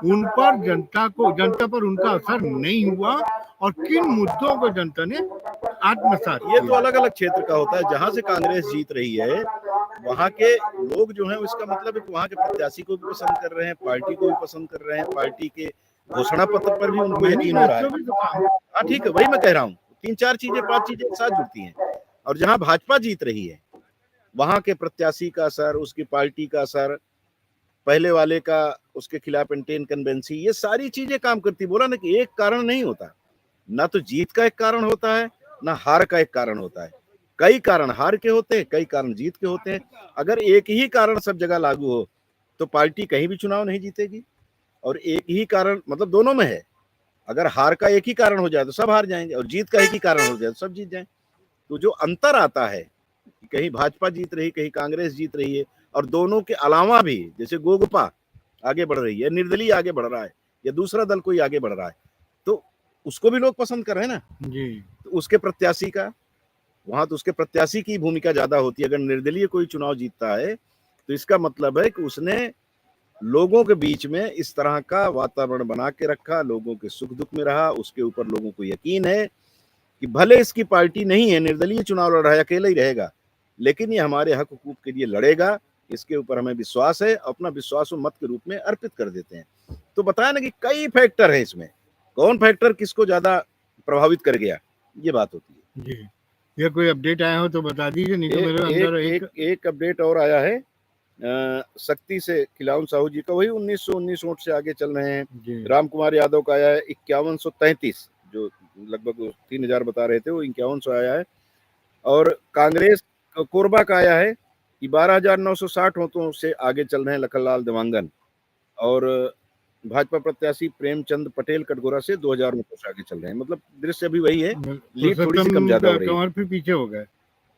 A: उन पर जनता पर उनका असर नहीं हुआ और किन मुद्दों को जनता ने आत्मसात
B: ये
A: किया?
B: तो अलग अलग क्षेत्र का होता है, जहां से कांग्रेस जीत रही है वहां के लोग जो हैं, इसका मतलब है कि वहां के प्रत्याशी को भी पसंद कर रहे हैं, पार्टी को भी पसंद कर रहे हैं, पार्टी के घोषणा पत्र पर भी उनको यकीन हो रहा है। हाँ ठीक है, वही मैं कह रहा हूँ, 3-4 चीजें 5 चीजें एक साथ जुड़ती हैं। और जहां भाजपा जीत रही है वहां के प्रत्याशी का असर, उसकी पार्टी का असर, पहले वाले का उसके खिलाफ इनकम्बेंसी, ये सारी चीजें काम करती। बोला ना कि एक कारण नहीं होता, ना तो जीत का एक कारण होता है, ना हार का एक कारण होता है। कई कारण हार के होते हैं, कई कारण जीत के होते हैं। अगर एक ही कारण सब जगह लागू हो तो पार्टी कहीं भी चुनाव नहीं जीतेगी। और एक ही कारण मतलब दोनों में है, अगर हार का एक ही कारण हो जाए तो सब हार जाएंगे, और जीत का एक ही कारण हो जाए तो सब जीत जाएं। तो जो अंतर आता है कि कहीं भाजपा जीत रही, कहीं कांग्रेस जीत रही है, और दोनों के अलावा भी जैसे गोगपा आगे बढ़ रही है, निर्दलीय आगे बढ़ रहा है, या दूसरा दल कोई आगे बढ़ रहा है, तो उसको भी लोग पसंद कर रहे हैं ना।
A: जी
B: तो उसके प्रत्याशी का वहां तो उसके प्रत्याशी की भूमिका ज्यादा होती है। अगर निर्दलीय कोई चुनाव जीतता है तो इसका मतलब है कि उसने लोगों के बीच में इस तरह का वातावरण बना के रखा, लोगों के सुख दुख में रहा, उसके ऊपर लोगों को यकीन है कि भले इसकी पार्टी नहीं है, निर्दलीय चुनाव लड़ रहा है, अकेला ही रहेगा, लेकिन ये हमारे हक हुकूक के लिए लड़ेगा, इसके ऊपर हमें विश्वास है, अपना विश्वास वो मत के रूप में अर्पित कर देते हैं। तो बताया ना कि कई फैक्टर है इसमें, कौन फैक्टर किसको ज्यादा प्रभावित कर गया, ये बात होती है।
A: जी, ये कोई अपडेट आया हो तो बता दीजिए, नहीं तो
B: एक
A: मेरे
B: एक
A: अंदर
B: एक
A: एक
B: एक अपडेट और आया है, शक्ति से खिलावन साहू जी का, वही 1919 वोट से आगे चल रहे हैं।
A: जी
B: राम कुमार यादव का आया है 5133, जो लगभग 3000 बता रहे थे, वो 5100 आया है। और कांग्रेस कोरबा का आया है कि 12,960 वोटों से आगे चल रहे हैं लखनलाल देवांगन। और भाजपा प्रत्याशी प्रेमचंद पटेल कटघोरा से 2000 वोटों से आगे चल रहे हैं। मतलब दृश्य अभी वही है, लीड थोड़ी सी कम ज्यादा हो रही है।
A: कंवर फिर पीछे हो गए,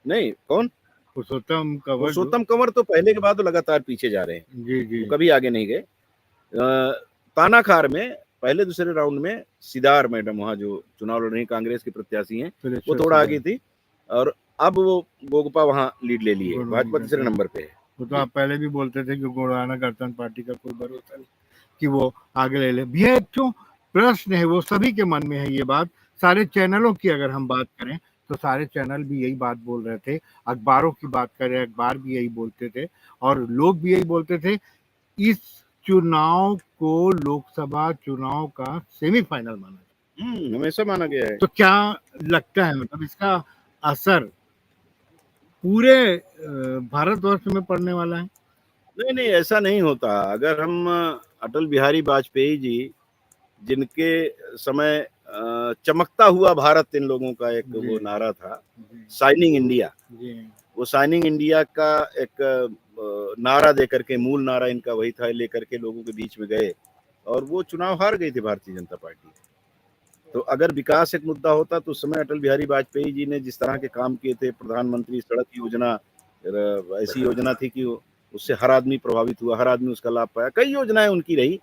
B: नहीं, कौन?
A: पुरुषोत्तम कंवर जो,
B: पुरुषोत्तम कंवर तो पहले के बाद तो लगातार पीछे जा रहे हैं,
A: जी जी
B: वो कभी आगे नहीं गए। तानाखार में पहले दूसरे राउंड में सिदार मैडम वहाँ जो चुनाव लड़ रही कांग्रेस की प्रत्याशी हैं, वो थोड़ा आगे थी, और अब वो गोगपा वहाँ लीड ले लिए, भाजपा तीसरे नंबर पे है।
A: वो तो आप पहले भी बोलते थे कि गोंडवाना गणतंत्र पार्टी का कोई भरोसा नहीं कि वो आगे ले ले। भैया एक तो प्रश्न है, वो सभी के मन में है ये बात, सारे चैनलों की अगर हम बात करें तो सारे चैनल भी यही बात बोल रहे थे, अखबारों की बात करें अखबार भी यही बोलते थे, और लोग भी यही बोलते थे। इस चुनाव को लोकसभा चुनाव का सेमीफाइनल माना,
B: हमेशा माना गया है।
A: तो क्या लगता है, मतलब इसका असर पूरे भारतवर्ष में पड़ने वाला है?
B: नहीं नहीं, ऐसा नहीं होता। अगर हम अटल बिहारी वाजपेयी जी, जिनके समय चमकता हुआ भारत इन लोगों का एक वो नारा था, शाइनिंग इंडिया, वो शाइनिंग इंडिया का एक नारा देकर के, मूल नारा इनका वही था, लेकर के लोगों के बीच में गए, और वो चुनाव हार गई थी भारतीय जनता पार्टी। तो अगर विकास एक मुद्दा होता तो उस समय अटल बिहारी वाजपेयी जी ने जिस तरह के काम किए थे, प्रधानमंत्री सड़क योजना, ऐसी योजना थी कि उससे हर आदमी प्रभावित हुआ, हर आदमी उसका लाभ पाया। कई योजनाएं उनकी रही,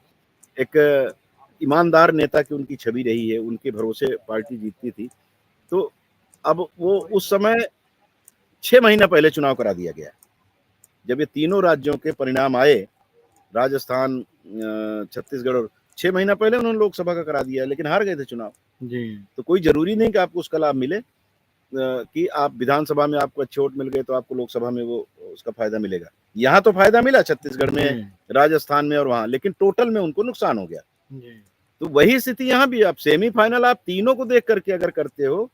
B: एक ईमानदार नेता की उनकी छवि रही है, उनके भरोसे पार्टी जीतती थी। तो अब वो उस समय 6 महीना पहले चुनाव करा दिया गया। जब ये तीनों राज्यों के परिणाम आए, राजस्थान, छत्तीसगढ़, और 6 महीना पहले उन्होंने लोकसभा का करा दिया, लेकिन हार गए थे चुनाव।
A: जी
B: तो कोई जरूरी नहीं कि आपको उसका लाभ मिले, कि आप विधानसभा में आपको अच्छे वोट मिल गए तो आपको लोकसभा में वो उसका फायदा मिलेगा। यहाँ तो फायदा मिला छत्तीसगढ़ में, राजस्थान में और वहां, लेकिन टोटल में उनको नुकसान हो गया। तो वही स्थिति यहाँ भी। आप सेमीफाइनल आप तीनों को देख करके अगर करते हो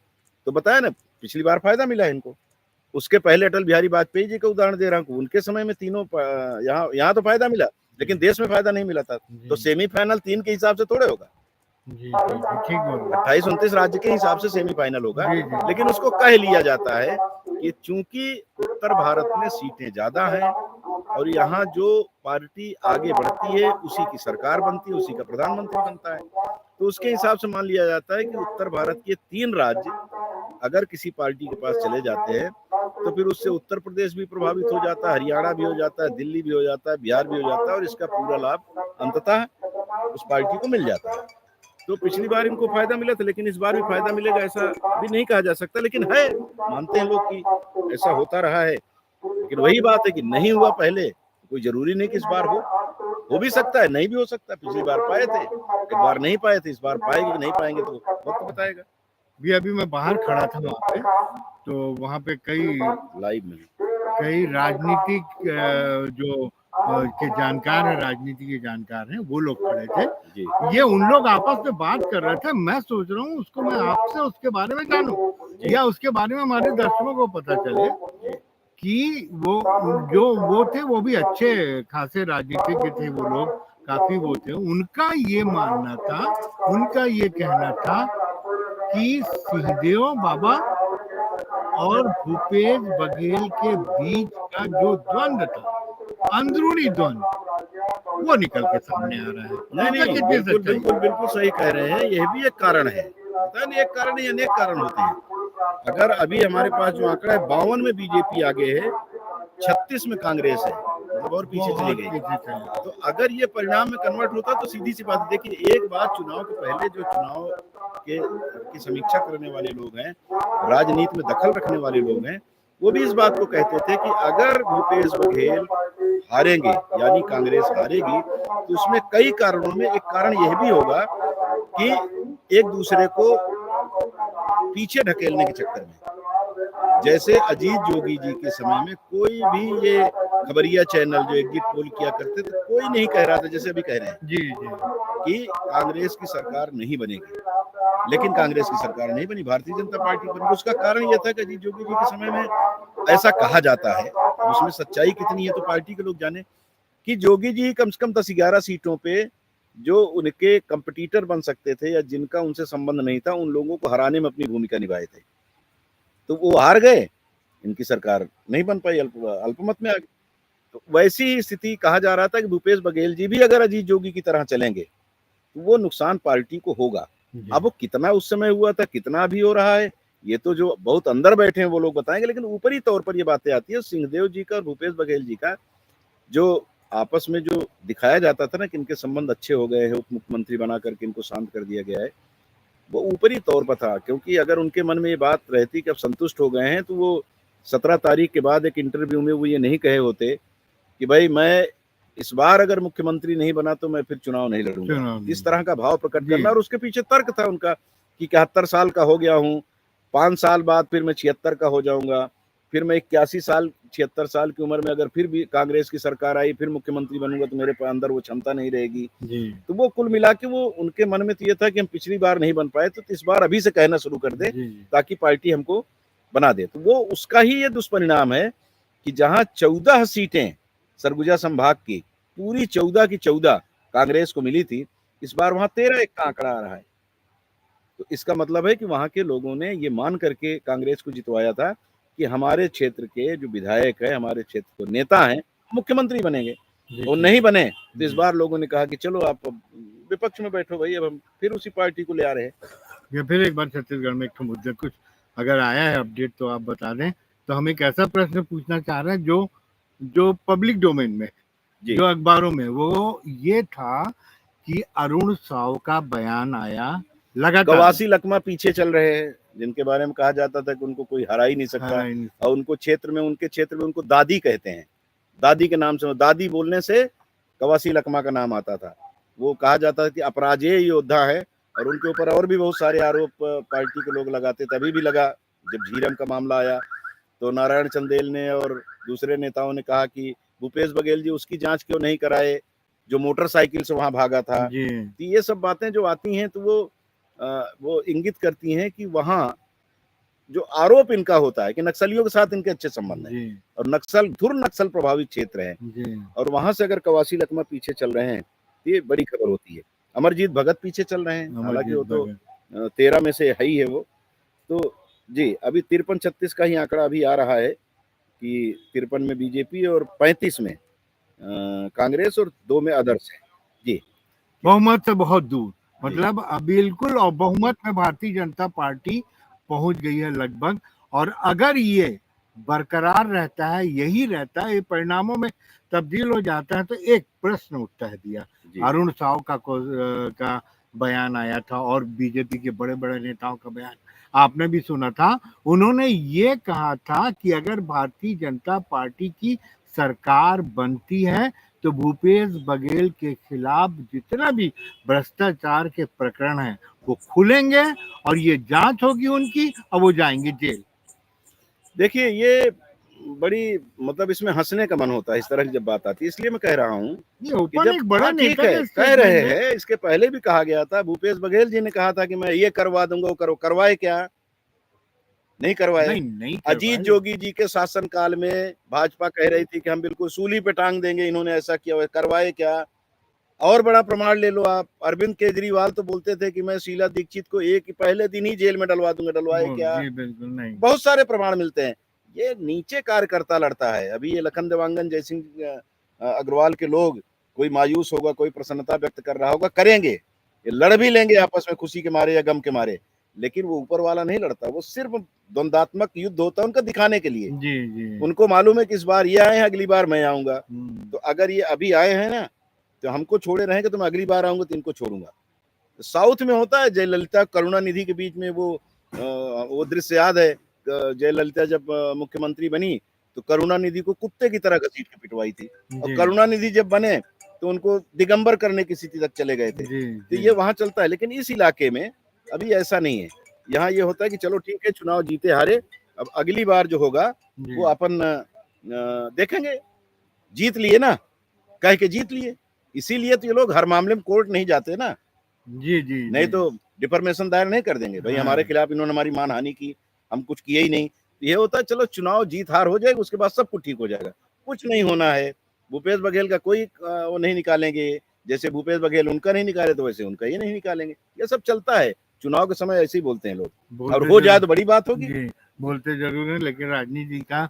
B: तो बताया ना, पिछली बार फायदा मिला है इनको। उसके पहले अटल बिहारी वाजपेयी जी का उदाहरण दे रहा हूँ, उनके समय में तीनों यहाँ तो फायदा मिला, लेकिन देश में फायदा नहीं मिला था। तो सेमीफाइनल 3 के हिसाब से थोड़े होगा,
A: जी ठीक बोल
B: 28-29 राज्य के हिसाब से सेमीफाइनल होगा। लेकिन उसको कह लिया जाता है कि चूंकि उत्तर भारत में सीटें ज्यादा हैं और यहाँ जो पार्टी आगे बढ़ती है उसी की सरकार बनती है, उसी का प्रधानमंत्री बनता है, तो उसके हिसाब से मान लिया जाता है कि उत्तर भारत के 3 राज्य अगर किसी पार्टी के पास चले जाते हैं तो फिर उससे उत्तर प्रदेश भी प्रभावित हो जाता है, हरियाणा भी हो जाता है, दिल्ली भी हो जाता है, बिहार भी हो जाता है, और इसका पूरा लाभ अंततः उस पार्टी को मिल जाता है। तो पिछली बार इनको फायदा मिला था, लेकिन इस बार भी फायदा मिलेगा ऐसा भी नहीं कहा जा सकता, लेकिन है, मानते हैं लोग कि ऐसा होता रहा है। लेकिन वही बात है कि नहीं हुआ पहले, कोई जरूरी नहीं कि इस बार हो भी सकता है, नहीं भी हो सकता। पिछली बार पाए थे, एक बार नहीं पाए थे, इस बार पाएंगे कि नहीं पाएंगे तो वक्त बताएगा।
A: भी अभी मैं बाहर खड़ा था वहाँ पे, तो वहाँ पे कई
B: लाइव में
A: कई राजनीतिक जो के जानकार हैं, राजनीति के जानकार हैं, वो लोग खड़े थे।
B: जी
A: ये उन लोग आपस में बात कर रहे थे। मैं सोच रहा हूँ उसको मैं आपसे उसके बारे में जानूं या उसके बारे में हमारे दर्शकों को पता चले कि वो थे, वो भी अच्छे खासे राजनीतिज्ञ थे वो लोग, काफी वो थे। उनका ये मानना था, उनका ये कहना था कि सिंहदेव बाबा और भूपेश बघेल के बीच का जो द्वंद्व था, अंदरूनी द्वंद्व, वो निकल के सामने आ रहा है।
B: नहीं
A: इसमें
B: नहीं,
A: कितनी
B: बिल्कुल
A: सच्चाई
B: बिल्कुल बिल्कुल सही कह रहे हैं। यह भी एक कारण है, पता नहीं, एक कारण नहीं, अनेक कारण होते हैं। अगर अभी हमारे पास जो आंकड़ा है 52 में बीजेपी आगे है, 36 में कांग्रेस है, मतलब और पीछे चली गई। तो अगर ये परिणाम में कन्वर्ट होता तो सीधी सी बात है। देखिए, एक बात चुनाव के पहले जो चुनाव की समीक्षा करने वाले लोग हैं, राजनीति में दखल रखने वाले लोग हैं, वो भी इस बात को कहते थे कि अगर भूपेश बघेल हारेंगे, यानी कांग्रेस हारेगी, तो उसमें कई कारणों में एक कारण यह भी होगा कि एक दूसरे को पीछे ढकेलने के चक्कर में, जैसे अजीत जोगी जी के समय में कोई भी ये खबरिया चैनल जो एग्जिट पोल किया करते थे, कोई नहीं कह रहा था, जैसे अभी कह रहे हैं
A: जी जी
B: कि कांग्रेस की सरकार नहीं बनेगी, लेकिन कांग्रेस की सरकार नहीं बनी, भारतीय जनता पार्टी बनी। उसका कारण यह था कि अजीत जोगी जी के समय में ऐसा कहा जाता है, उसमें सच्चाई कितनी है तो पार्टी के लोग जाने, कि जोगी जी कम से कम 10-11 सीटों पे जो उनके कंपटीटर बन सकते थे या जिनका उनसे संबंध नहीं था, उन लोगों को हराने में अपनी भूमिका निभाए थे। तो वो हार गए, इनकी सरकार नहीं बन पाई, अल्पमत में आ गई। तो वैसी ही स्थिति कहा जा रहा था कि भूपेश बघेल जी भी अगर अजीत जोगी की तरह चलेंगे तो वो नुकसान पार्टी को होगा। अब वो कितना उस समय हुआ था, कितना अभी हो रहा है, ये तो जो बहुत अंदर बैठे हैं वो लोग बताएंगे, लेकिन ऊपरी तौर पर ये बातें आती है। सिंहदेव जी का और भूपेश बघेल जी का जो आपस में जो दिखाया जाता था ना कि इनके संबंध अच्छे हो गए हैं, उप मुख्यमंत्री बना करके इनको शांत कर दिया गया है, वो ऊपरी तौर पर था। क्योंकि अगर उनके मन में ये बात रहती कि अब संतुष्ट हो गए हैं, तो वो 17 तारीख के बाद एक इंटरव्यू में वो ये नहीं कहे होते कि भाई मैं इस बार अगर मुख्यमंत्री नहीं बना तो मैं फिर चुनाव नहीं लड़ूंगा। इस तरह का भाव प्रकट करना, और उसके पीछे तर्क था उनका कि 71 साल का हो गया हूँ, 5 साल बाद फिर मैं 76 का हो जाऊंगा, फिर मैं 81 साल 76 साल की उम्र में अगर फिर भी कांग्रेस की सरकार आई, फिर मुख्यमंत्री बनूंगा तो मेरे अंदर वो क्षमता नहीं रहेगी। तो वो कुल मिला के वो उनके मन में तो ये था कि हम पिछली बार नहीं बन पाए, तो इस बार अभी से कहना शुरू कर दे ताकि पार्टी हमको बना दे। तो वो उसका ही ये दुष्परिणाम है कि जहां 14 सीटें सरगुजा संभाग की, पूरी 14 की 14 कांग्रेस को मिली थी, इस बार वहां 13 का आंकड़ा आ रहा है। तो इसका मतलब है कि वहां के लोगों ने ये मान करके कांग्रेस को जितवाया था कि हमारे क्षेत्र के जो विधायक है, हमारे क्षेत्र के नेता हैं, मुख्यमंत्री बनेंगे। वो नहीं बने तो इस बार लोगों ने कहा कि चलो आप विपक्ष में बैठो भाई, अब हम फिर उसी पार्टी को ले आ रहे हैं।
A: ये फिर एक बार छत्तीसगढ़ में एक मुद्दा कुछ अगर आया है अपडेट तो आप बता दें। तो हम एक ऐसा प्रश्न पूछना चाह रहे हैं जो पब्लिक डोमेन में, जो अखबारों में, वो ये था कि अरुण साव का बयान आया लगातार,
B: कवासी लकमा पीछे चल रहे हैं, जिनके बारे में कहा जाता था कि उनको कोई हरा ही नहीं सकता, और उनको क्षेत्र में, उनके क्षेत्र में उनको दादी कहते हैं, दादी के नाम से, दादी बोलने से कवासी लकमा का नाम आता था। वो कहा जाता था कि अपराजेय योद्धा है, और उनके ऊपर और भी बहुत सारे आरोप पार्टी के लोग लगाते थे। अभी भी लगा, जब झीरम का मामला आया तो नारायण चंदेल ने और दूसरे नेताओं ने कहा कि भूपेश बघेल जी उसकी जांच क्यों नहीं कराए जो मोटरसाइकिल से वहां भागा था। तो ये सब बातें जो आती हैं तो वो इंगित करती हैं कि वहां जो आरोप इनका होता है कि नक्सलियों के साथ इनके अच्छे संबंध हैं, और धुर नक्सल प्रभावित क्षेत्र है, और वहां से अगर कवासी लकमा पीछे चल रहे हैं तो ये बड़ी खबर होती है। अमरजीत भगत पीछे चल रहे हैं, हालांकि वो तो 13 में से है ही है वो। तो जी, अभी 53-36 का ही आंकड़ा अभी आ रहा है कि 53 में बीजेपी और 35 में कांग्रेस और 2 में अदर्स है। जी,
A: बहुमत से बहुत दूर, मतलब बिल्कुल, और बहुमत में भारतीय जनता पार्टी पहुंच गई है लगभग। और अगर ये बरकरार रहता है, यही रहता है, ये परिणामों में तब्दील हो जाता है, तो एक प्रश्न उठता है दिया। अरुण साव का बयान आया था, और बीजेपी के बड़े बड़े नेताओं का बयान आपने भी सुना था। उन्होंने ये कहा था कि अगर भारतीय जनता पार्टी की सरकार बनती है तो भूपेश बघेल के खिलाफ जितना भी भ्रष्टाचार के प्रकरण हैं वो खुलेंगे, और ये जांच होगी उनकी, और वो जाएंगे जेल।
B: देखिए, ये बड़ी मतलब इसमें हँसने का मन होता है इस तरह की जब बात आती है। इसलिए मैं कह रहा हूँ
A: ये
B: कि
A: ओपन
B: जब
A: एक बड़े
B: हाँ, ठीक
A: नेता
B: है,
A: के
B: कह रहे
A: स्टेटमेंट है।
B: हैं, इसके पहले भी कहा गया था, भूपेश बघेल जी ने कहा था कि मैं ये करवा दूँगा, वो करवाए क्या? नहीं करवाए।
A: नहीं
B: अजीत
A: करवाए।
B: जोगी जी के शासनकाल में भाजपा कह रही थी कि हम बिल्कुल सूली पे टाँग देंगे, इन्होंने ऐसा किया हुआ है, करवाए क्या? और बड़ा प्रमाण ले लो आप, अरविंद केजरीवाल तो बोलते थे कि मैं शीला दीक्षित को एक ही पहले दिन ही जेल में डलवा दूँगा, डलवाए
A: वो
B: क्या?
A: जी, बिल्कुल नहीं।
B: बहुत सारे प्रमाण मिलते हैं। ये नीचे कार्यकर्ता लड़ता है। अभी ये लखन देवांगन जयसिंह अग्रवाल के लोग, कोई मायूस होगा, कोई प्रसन्नता व्यक्त कर रहा होगा, करेंगे। ये लड़ भी लेंगे आपस में खुशी के मारे या गम के मारे, लेकिन वो ऊपर वाला नहीं लड़ता, वो सिर्फ द्वंद्वात्मक युद्ध होता है उनका दिखाने के लिए।
A: जी, जी।
B: उनको मालूम है कि इस बार ये आए हैं, अगली बार मैं आऊँगा।
A: हुँ।
B: तो अगर ये अभी आए हैं ना, तो हमको छोड़े रहेंगे तो मैं अगली बार आऊँगा तो इनको छोड़ूँगा। साउथ में होता है जयललिता करुणानिधि के बीच में वो दृश्य याद है। जयललिता जब मुख्यमंत्री बनी तो करुणानिधि को कुत्ते की तरह घसीट के पिटवाई थी, और
A: जी,
B: करुणानिधि जब बने तो उनको दिगंबर करने की स्थिति तक चले गए थे।
A: जी,
B: तो
A: जी,
B: ये वहां चलता है, लेकिन इस इलाके में अभी ऐसा नहीं है। यहाँ ये होता है कि चलो ठीक है, चुनाव जीते हारे, अब अगली बार जो होगा
A: जी।
B: वो अपन देखेंगे। जीत लिए ना, कह के जीत लिए। इसीलिए तो ये लोग हर मामले में कोर्ट नहीं जाते ना,
A: जी, जी,
B: नहीं
A: जी।
B: तो डिफर्मेशन दायर नहीं कर देंगे भाई, हमारे
A: हाँ।
B: खिलाफ इन्होंने हमारी मानहानि की, हम कुछ किए ही नहीं। ये होता है चलो चुनाव जीत हार हो जाएगी, उसके बाद सब कुछ ठीक हो जाएगा। कुछ नहीं होना है। भूपेश बघेल का कोई वो नहीं निकालेंगे, जैसे भूपेश बघेल उनका नहीं निकाले तो वैसे उनका ये नहीं निकालेंगे। ये सब चलता है, चुनाव के समय ऐसे ही बोलते हैं लोग, और
A: बोलते
B: हो जाए
A: ज़रूर
B: तो बड़ी बात होगी।
A: जी, बोलते ज़रूर हैं, लेकिन राजनीति का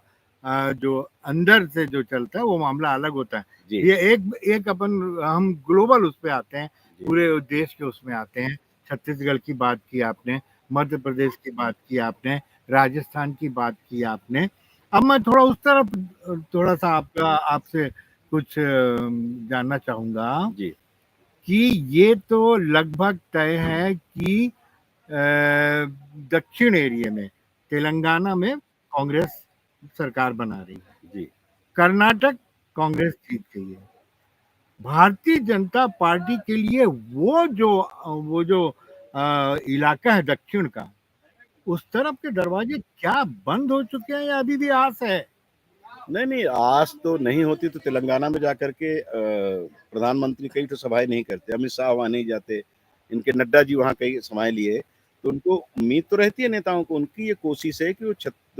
A: जो अंदर से जो चलता है वो मामला अलग होता है।
B: जी,
A: ये एक एक अपन हम ग्लोबल उस पे आते हैं,
B: जी,
A: पूरे देश के उसमें आते हैं। छत्तीसगढ़ की बात की आपने, मध्य प्रदेश की बात की आपने, राजस्थान की बात की आपने। अब मैं थोड़ा उस तरफ थोड़ा-सा आपका आपसे कुछ जानना चाहूँगा
B: जी,
A: कि ये तो लगभग तय है कि दक्षिण एरिया में तेलंगाना में कांग्रेस सरकार बना रही है।
B: जी।
A: कर्नाटक कांग्रेस जीत गई है। भारतीय जनता पार्टी के लिए वो जो इलाका है दक्षिण का, उस तरफ के दरवाजे क्या बंद हो चुके हैं या अभी भी आस है?
B: नहीं, नहीं, आज तो नहीं होती तो तेलंगाना में जाकर के प्रधानमंत्री कई तो सभाएँ नहीं करते, अमित शाह वहाँ नहीं जाते, इनके नड्डा जी वहाँ कई सभाएँ लिए, तो उनको उम्मीद तो रहती है नेताओं को, उनकी ये कोशिश है कि वो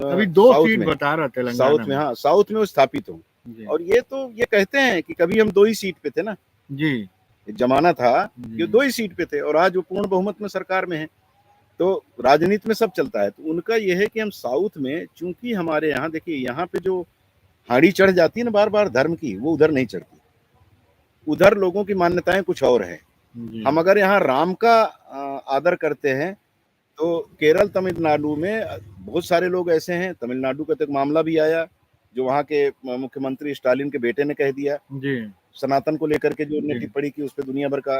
A: अभी 2
B: साउथ
A: सीट
B: में
A: बता रहा तेलंगाना में।
B: हाँ, साउथ में वो स्थापित हों।
A: जी,
B: और ये तो ये कहते हैं कि कभी हम 2 ही सीट पे थे ना,
A: जी,
B: एक ज़माना था कि वो
A: जी,
B: 2 ही सीट पे थे और आज वो पूर्ण बहुमत में सरकार में हैं। तो राजनीति में सब चलता है, तो उनका ये है कि हम साउथ में चूँकि हमारे यहाँ देखिए यहाँ पे जो हाड़ी चढ़ जाती है ना बार-बार धर्म की, वो उधर नहीं चढ़ती। उधर लोगों की मान्यताएँ कुछ और हैं।
A: जी,
B: हम अगर यहाँ राम का आदर करते हैं, तो केरल, तमिलनाडु में बहुत सारे लोग ऐसे हैं, तमिलनाडु का तो एक मामला भी आया, जो वहाँ के मुख्यमंत्री स्टालिन के बेटे ने कह दिया,
A: जी,
B: सनातन को लेकर के जो उन्होंने
A: जी।
B: टिप्पणी की, उस पे दुनिया भर का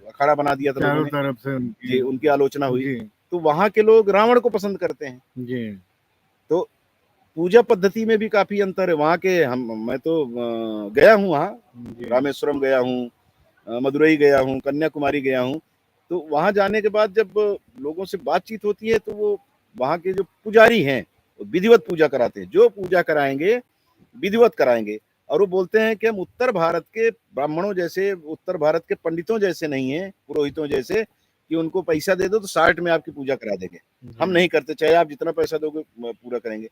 B: अखाड़ा बना दिया था लोगों
A: चारों
B: ने।
A: तरफ से उनकी
B: जी, उनकी आलोचना हुई।
A: जी,
B: तो वहाँ के लोग रावण को पसंद करते हैं।
A: जी,
B: तो पूजा पद्धति में भी काफ़ी अंतर है। वहाँ के हम मैं तो गया हूँ वहाँ,
A: जी,
B: रामेश्वरम गया हूँ, मदुरई गया हूँ, कन्याकुमारी गया हूँ। तो वहाँ जाने के बाद जब लोगों से बातचीत होती है, तो वो वहाँ के जो पुजारी हैं, वो विधिवत पूजा कराते हैं। जो पूजा कराएँगे, विधिवत कराएँगे, और वो बोलते हैं कि हम उत्तर भारत के ब्राह्मणों जैसे, उत्तर भारत के पंडितों जैसे नहीं हैं, पुरोहितों जैसे, कि उनको पैसा दे दो तो 60 में आपकी पूजा करा देंगे। हम
A: जी,
B: नहीं करते, चाहे आप जितना पैसा दोगे पूरा करेंगे।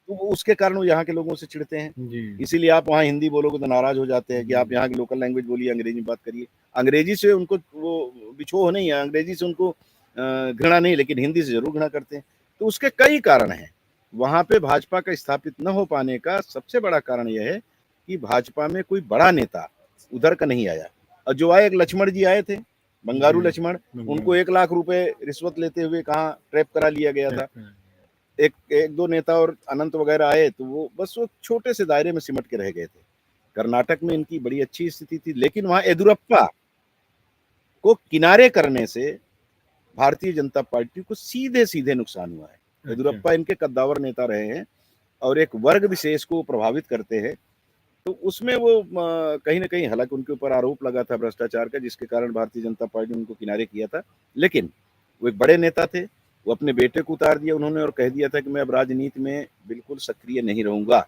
B: तो वो उसके कारण वो यहाँ के लोगों से चिढ़ते हैं।
A: जी,
B: इसीलिए आप वहाँ हिंदी बोलोगे तो नाराज़ हो जाते हैं कि आप
A: जी,
B: यहाँ की लोकल लैंग्वेज बोलिए, अंग्रेजी में बात करिए। अंग्रेजी से उनको वो बिछोह नहीं है, अंग्रेजी से उनको घृणा नहीं, लेकिन हिंदी से ज़रूर घृणा करते हैं। तो उसके कई कारण हैं। वहाँ पे भाजपा का स्थापित न हो पाने का सबसे बड़ा कारण ये है कि भाजपा में कोई बड़ा नेता उधर का नहीं आया। और जो आए, एक लक्ष्मण जी आए थे,
A: जी,
B: बंगारू लक्ष्मण,
A: बंगाल
B: उनको 1 लाख रुपए रिश्वत लेते हुए कहाँ ट्रैप करा लिया गया था।
A: रहता है।
B: एक 1-2 नेता और अनंत वगैरह आए, तो वो बस वो छोटे से दायरे में सिमट के रह गए थे। कर्नाटक में इनकी बड़ी अच्छी स्थिति थी, लेकिन वहाँ येदियुरप्पा को किनारे करने से भारतीय जनता पार्टी को सीधे-सीधे नुकसान हुआ है।
A: अच्छा,
B: येदियुरप्पा इनके कद्दावर नेता रहे हैं और एक वर्ग विशेष को प्रभावित करते हैं। तो उसमें वो कहीं न कहीं, हालाँकि उनके ऊपर आरोप लगा था भ्रष्टाचार का, जिसके कारण भारतीय जनता पार्टी ने उनको किनारे किया था। लेकिन वो एक बड़े नेता थे, वो अपने बेटे को उतार दिया उन्होंने और कह दिया था कि मैं अब राजनीति में बिल्कुल सक्रिय नहीं रहूँगा।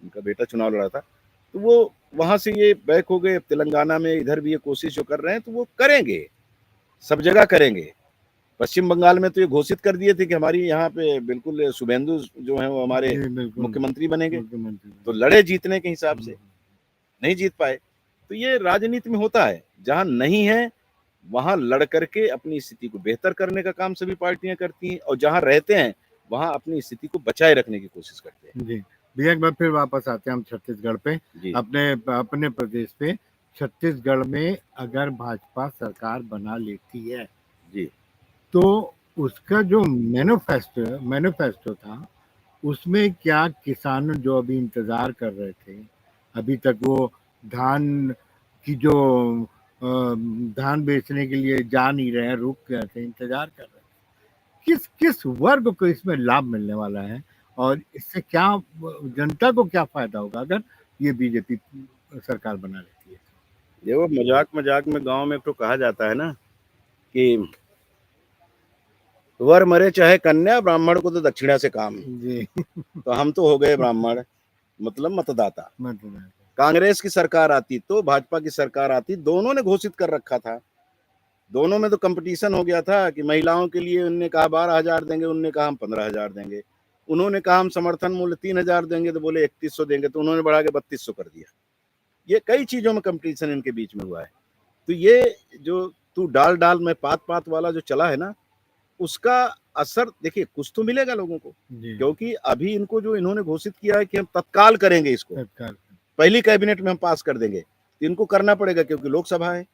B: उनका बेटा चुनाव लड़ा था, तो वो वहाँ से ये बैक हो गए, अब तेलंगाना में इधर भी ये कोशिश जो कर रहे हैं तो वो करेंगे, सब जगह करेंगे। पश्चिम बंगाल में तो ये घोषित कर दिए थे कि हमारी यहाँ पे बिल्कुल शुभेंदु जो हैं वो हमारे
A: जी, बिल्कुल,
B: मुख्यमंत्री बनेंगे,
A: मुख्यमंत्री।
B: तो लड़े जीतने के हिसाब से, नहीं जीत पाए। तो ये राजनीति में होता है, जहाँ नहीं है वहाँ लड़ करके अपनी स्थिति को बेहतर करने का काम सभी पार्टियां करती हैं, और जहाँ रहते हैं वहाँ अपनी स्थिति को बचाए रखने की कोशिश करते हैं।
A: जी, भैया एक बार फिर वापस आते हैं हम छत्तीसगढ़ पे,
B: जी,
A: अपने अपने प्रदेश पे। छत्तीसगढ़ में अगर भाजपा सरकार बना लेती है,
B: जी,
A: तो उसका जो मैनिफेस्टो था, उसमें क्या किसान जो अभी इंतज़ार कर रहे थे, अभी तक वो धान की जो धान बेचने के लिए जा नहीं रहे हैं, रुक गए थे, इंतज़ार कर रहे हैं। किस किस वर्ग को इसमें लाभ मिलने वाला है और इससे क्या जनता को क्या फ़ायदा होगा अगर ये बीजेपी सरकार बना लेती है?
B: देखो मजाक में गांव में एक तो कहा जाता है ना कि वर मरे चाहे कन्या, ब्राह्मण को तो दक्षिणा से काम।
A: जी,
B: तो हम तो हो गए ब्राह्मण, मतलब मतदाता।
A: मतलब
B: कांग्रेस की सरकार आती तो भाजपा की सरकार आती, दोनों ने घोषित कर रखा था, दोनों में तो कंपटीशन हो गया था कि महिलाओं के लिए उनने कहा 12,000 देंगे, उनने कहा हम 15,000 देंगे, उन्होंने कहा हम समर्थन मूल्य 3,000 देंगे, तो बोले 3,100 देंगे, तो उन्होंने बढ़ा के 3,200 कर दिया। ये कई चीजों में कंपटीशन इनके बीच में हुआ है। तो ये जो तू डाल डाल में पात पात वाला जो चला है ना, उसका असर देखिए कुछ तो मिलेगा लोगों को,
A: जी,
B: क्योंकि अभी इनको जो इन्होंने घोषित किया है कि हम तत्काल करेंगे इसको,
A: सरकार।
B: पहली कैबिनेट में हम पास कर देंगे, तो इनको करना पड़ेगा क्योंकि लोकसभा है,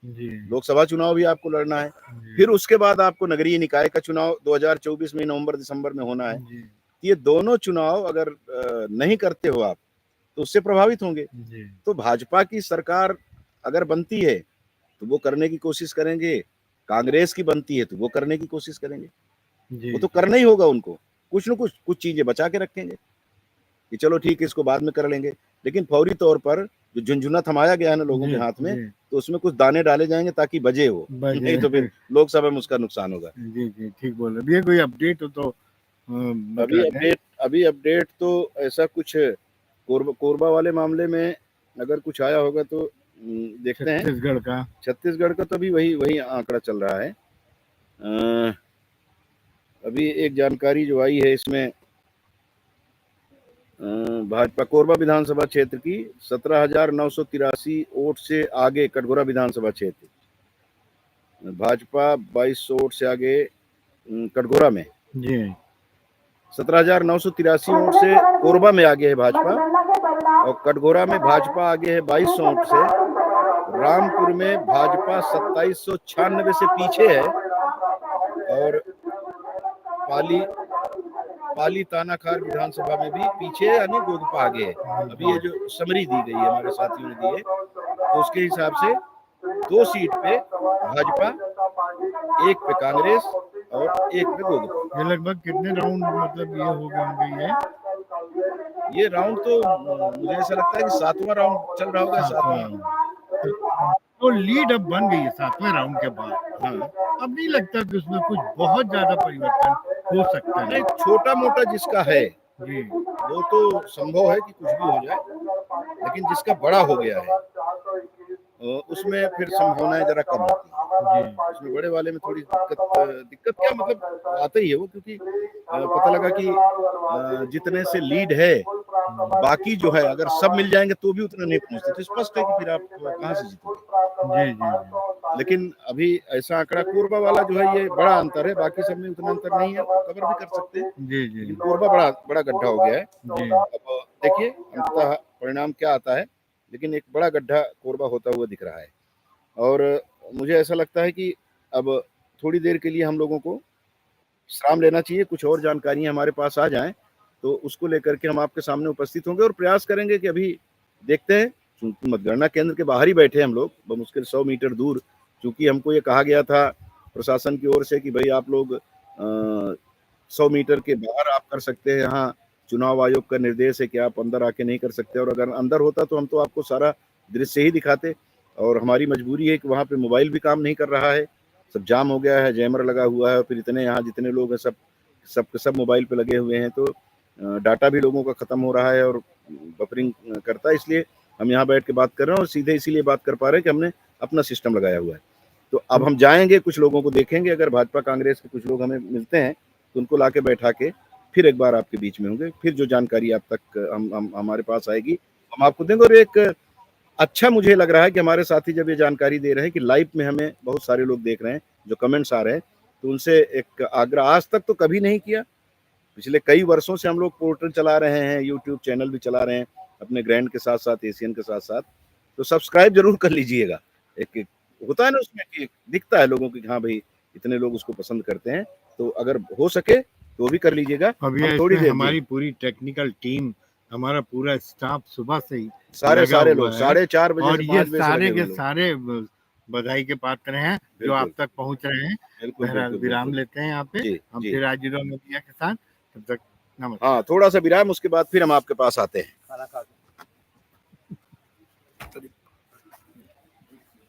A: जी,
B: लोकसभा चुनाव भी आपको लड़ना है।
A: जी,
B: फिर उसके बाद आपको नगरीय निकाय का चुनाव 2024 में नवंबर दिसंबर में होना है।
A: जी,
B: ये दोनों चुनाव अगर नहीं करते हो आप, तो उससे प्रभावित होंगे।
A: जी,
B: तो भाजपा की सरकार अगर बनती है तो वो करने की कोशिश करेंगे, कांग्रेस की बनती है तो वो करने की कोशिश करेंगे,
A: जी,
B: वो तो करना ही होगा उनको, कुछ न कुछ चीजें बचा के रखेंगे कि चलो ठीक है इसको बाद में कर लेंगे, लेकिन फौरी तौर पर जो झुनझुना थमाया गया है ना लोगों
A: जी,
B: के हाथ में,
A: जी,
B: तो उसमें कुछ दाने डाले जाएंगे ताकि बजे वो,
A: बजे।
B: नहीं तो फिर लोकसभा में उसका नुकसान होगा।
A: जी, जी, ठीक बोल रहे हैं। भैया कोई अपडेट हो तो बता दें।
B: अभी अपडेट तो ऐसा कुछ कोरबा वाले मामले में अगर कुछ आया होगा तो देखते हैं।
A: छत्तीसगढ़ का।
B: छत्तीसगढ़ का तो अभी वही वही आंकड़ा चल रहा है। अभी एक जानकारी जो आई है इसमें, भाजपा कोरबा विधानसभा क्षेत्र की 17,983 वोट से आगे कटघोरा विधानसभा क्षेत्र, भाजपा 2200 वोट से आगे कटघोरा में,
A: जी,
B: 17,983 वोट से कोरबा में आगे है भाजपा, और कटघोरा में भाजपा आगे है 2200 वोट से, रामपुर में भाजपा 2796 से पीछे है, और पाली पाली तानाखार विधानसभा में भी पीछे है, यानी गोदपा आगे है। अभी ये जो समरी दी गई है हमारे साथियों ने दी है, तो उसके हिसाब से 2 सीट पे भाजपा, 1 पे कांग्रेस और 1 पे गोदपा।
A: ये लगभग कितने राउंड मतलब ये हो गए होंगे
B: ये राउंड तो मुझे ऐसा लगता है कि 7वां राउंड चल रहा होगा, 7वां।
A: राउंड? तो लीड अब बन गई है 7वें राउंड के बाद।
B: हाँ,
A: अब नहीं लगता कि उसमें कुछ बहुत ज्यादा परिवर्तन हो सकता है।
B: नहीं छोटा मोटा जिसका है
A: जी,
B: वो तो संभव है कि कुछ भी हो जाए, लेकिन जिसका बड़ा हो गया है उसमें फिर संभावनाएं जरा कम होती है।
A: जी,
B: उसमें बड़े वाले में थोड़ी दिक्कत क्या मतलब आता ही है वो, क्योंकि पता लगा कि जितने से लीड है, बाकी जो है अगर सब मिल जाएंगे तो भी उतना नहीं पहुंचते, तो स्पष्ट है कि फिर आप कहाँ से जीतोगे।
A: जी, जी,
B: लेकिन अभी ऐसा आंकड़ा कोरबा वाला जो है ये बड़ा अंतर है, बाकी सब में उतना अंतर नहीं है, वो कवर भी कर सकते हैं,
A: जी, जी,
B: लेकिन कोरबा बड़ा बड़ा गड्ढा हो गया है।
A: जी,
B: अब देखिए अंततः परिणाम क्या आता है, लेकिन एक बड़ा गड्ढा कोरबा होता हुआ दिख रहा है। और मुझे ऐसा लगता है कि अब थोड़ी देर के लिए हम लोगों को विश्राम लेना चाहिए, कुछ और जानकारियां हमारे पास आ जाएं तो उसको लेकर के हम आपके सामने उपस्थित होंगे और प्रयास करेंगे कि अभी देखते हैं, चूंकि मतगणना केंद्र के बाहर ही बैठे हम लोग बमुश्किल 100 मीटर दूर, चूंकि हमको ये कहा गया था प्रशासन की ओर से कि भाई आप लोग 100 मीटर के बाहर आप कर सकते हैं, यहाँ चुनाव आयोग का निर्देश है कि आप अंदर आके नहीं कर सकते, और अगर अंदर होता तो हम तो आपको सारा दृश्य ही दिखाते, और हमारी मजबूरी है कि वहाँ पे मोबाइल भी काम नहीं कर रहा है, सब जाम हो गया है, जैमर लगा हुआ है, फिर इतने यहाँ जितने लोग हैं सब सब मोबाइल पे लगे हुए हैं, तो डाटा भी लोगों का खत्म हो रहा है और बफरिंग करता है, इसलिए हम यहाँ बैठ के बात कर रहे हैं और सीधे इसीलिए बात कर पा रहे हैं कि हमने अपना सिस्टम लगाया हुआ है। तो अब हम जाएंगे, कुछ लोगों को देखेंगे, अगर भाजपा कांग्रेस के कुछ लोग हमें मिलते हैं तो उनको लाके बैठा के फिर एक बार आपके बीच में होंगे, फिर जो जानकारी आप तक हम हमारे पास आएगी हम आपको देंगे। और एक अच्छा मुझे लग रहा है कि हमारे साथी जब ये जानकारी दे रहे हैं कि लाइव में हमें बहुत सारे लोग देख रहे हैं, जो कमेंट्स आ रहे हैं, तो उनसे एक आग्रह, आज तक तो कभी नहीं किया, पिछले कई वर्षों से हम लोग पोर्टल चला रहे हैं, यूट्यूब चैनल भी चला रहे हैं अपने ग्रैंड के साथ साथ, एशियन के साथ साथ, तो सब्सक्राइब जरूर कर लीजिएगा। एक होता है ना उसमें कि दिखता है लोगों की, हाँ भाई इतने लोग उसको पसंद करते हैं, तो अगर हो सके तो वो भी कर लीजिएगा।
A: अभी
B: हम थोड़ी
A: इसमें
B: देर
A: हमारी पूरी टेक्निकल टीम, हमारा पूरा स्टाफ सुबह से ही
B: सारे
A: लगा
B: सारे
A: हुआ
B: लोग
A: है
B: 4:30 बजे
A: और
B: से
A: ये
B: 5 बजे से लगे
A: सारे
B: हुए
A: के
B: लोग।
A: सारे बधाई के पात्र हैं जो आप
B: बिल्कुल
A: तक पहुंच रहे हैं।
B: बिल्कुल
A: बहरहाल
B: बिल्कुल
A: विराम
B: बिल्कुल।
A: लेते हैं यहाँ पे,
B: जी
A: हम
B: जी
A: फिर आज मीडिया के साथ, तब तक नमस्कार।
B: हाँ, थोड़ा सा विराम, उसके बाद फिर हम आपके पास आते हैं।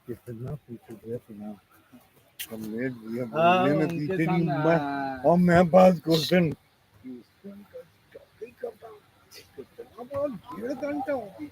A: कितना पीछे गया सुना, कमलेश भैया बोलने में पीछे नहीं, मैं और मैं पास क्वेश्चन 1.5 घंटा हो गया।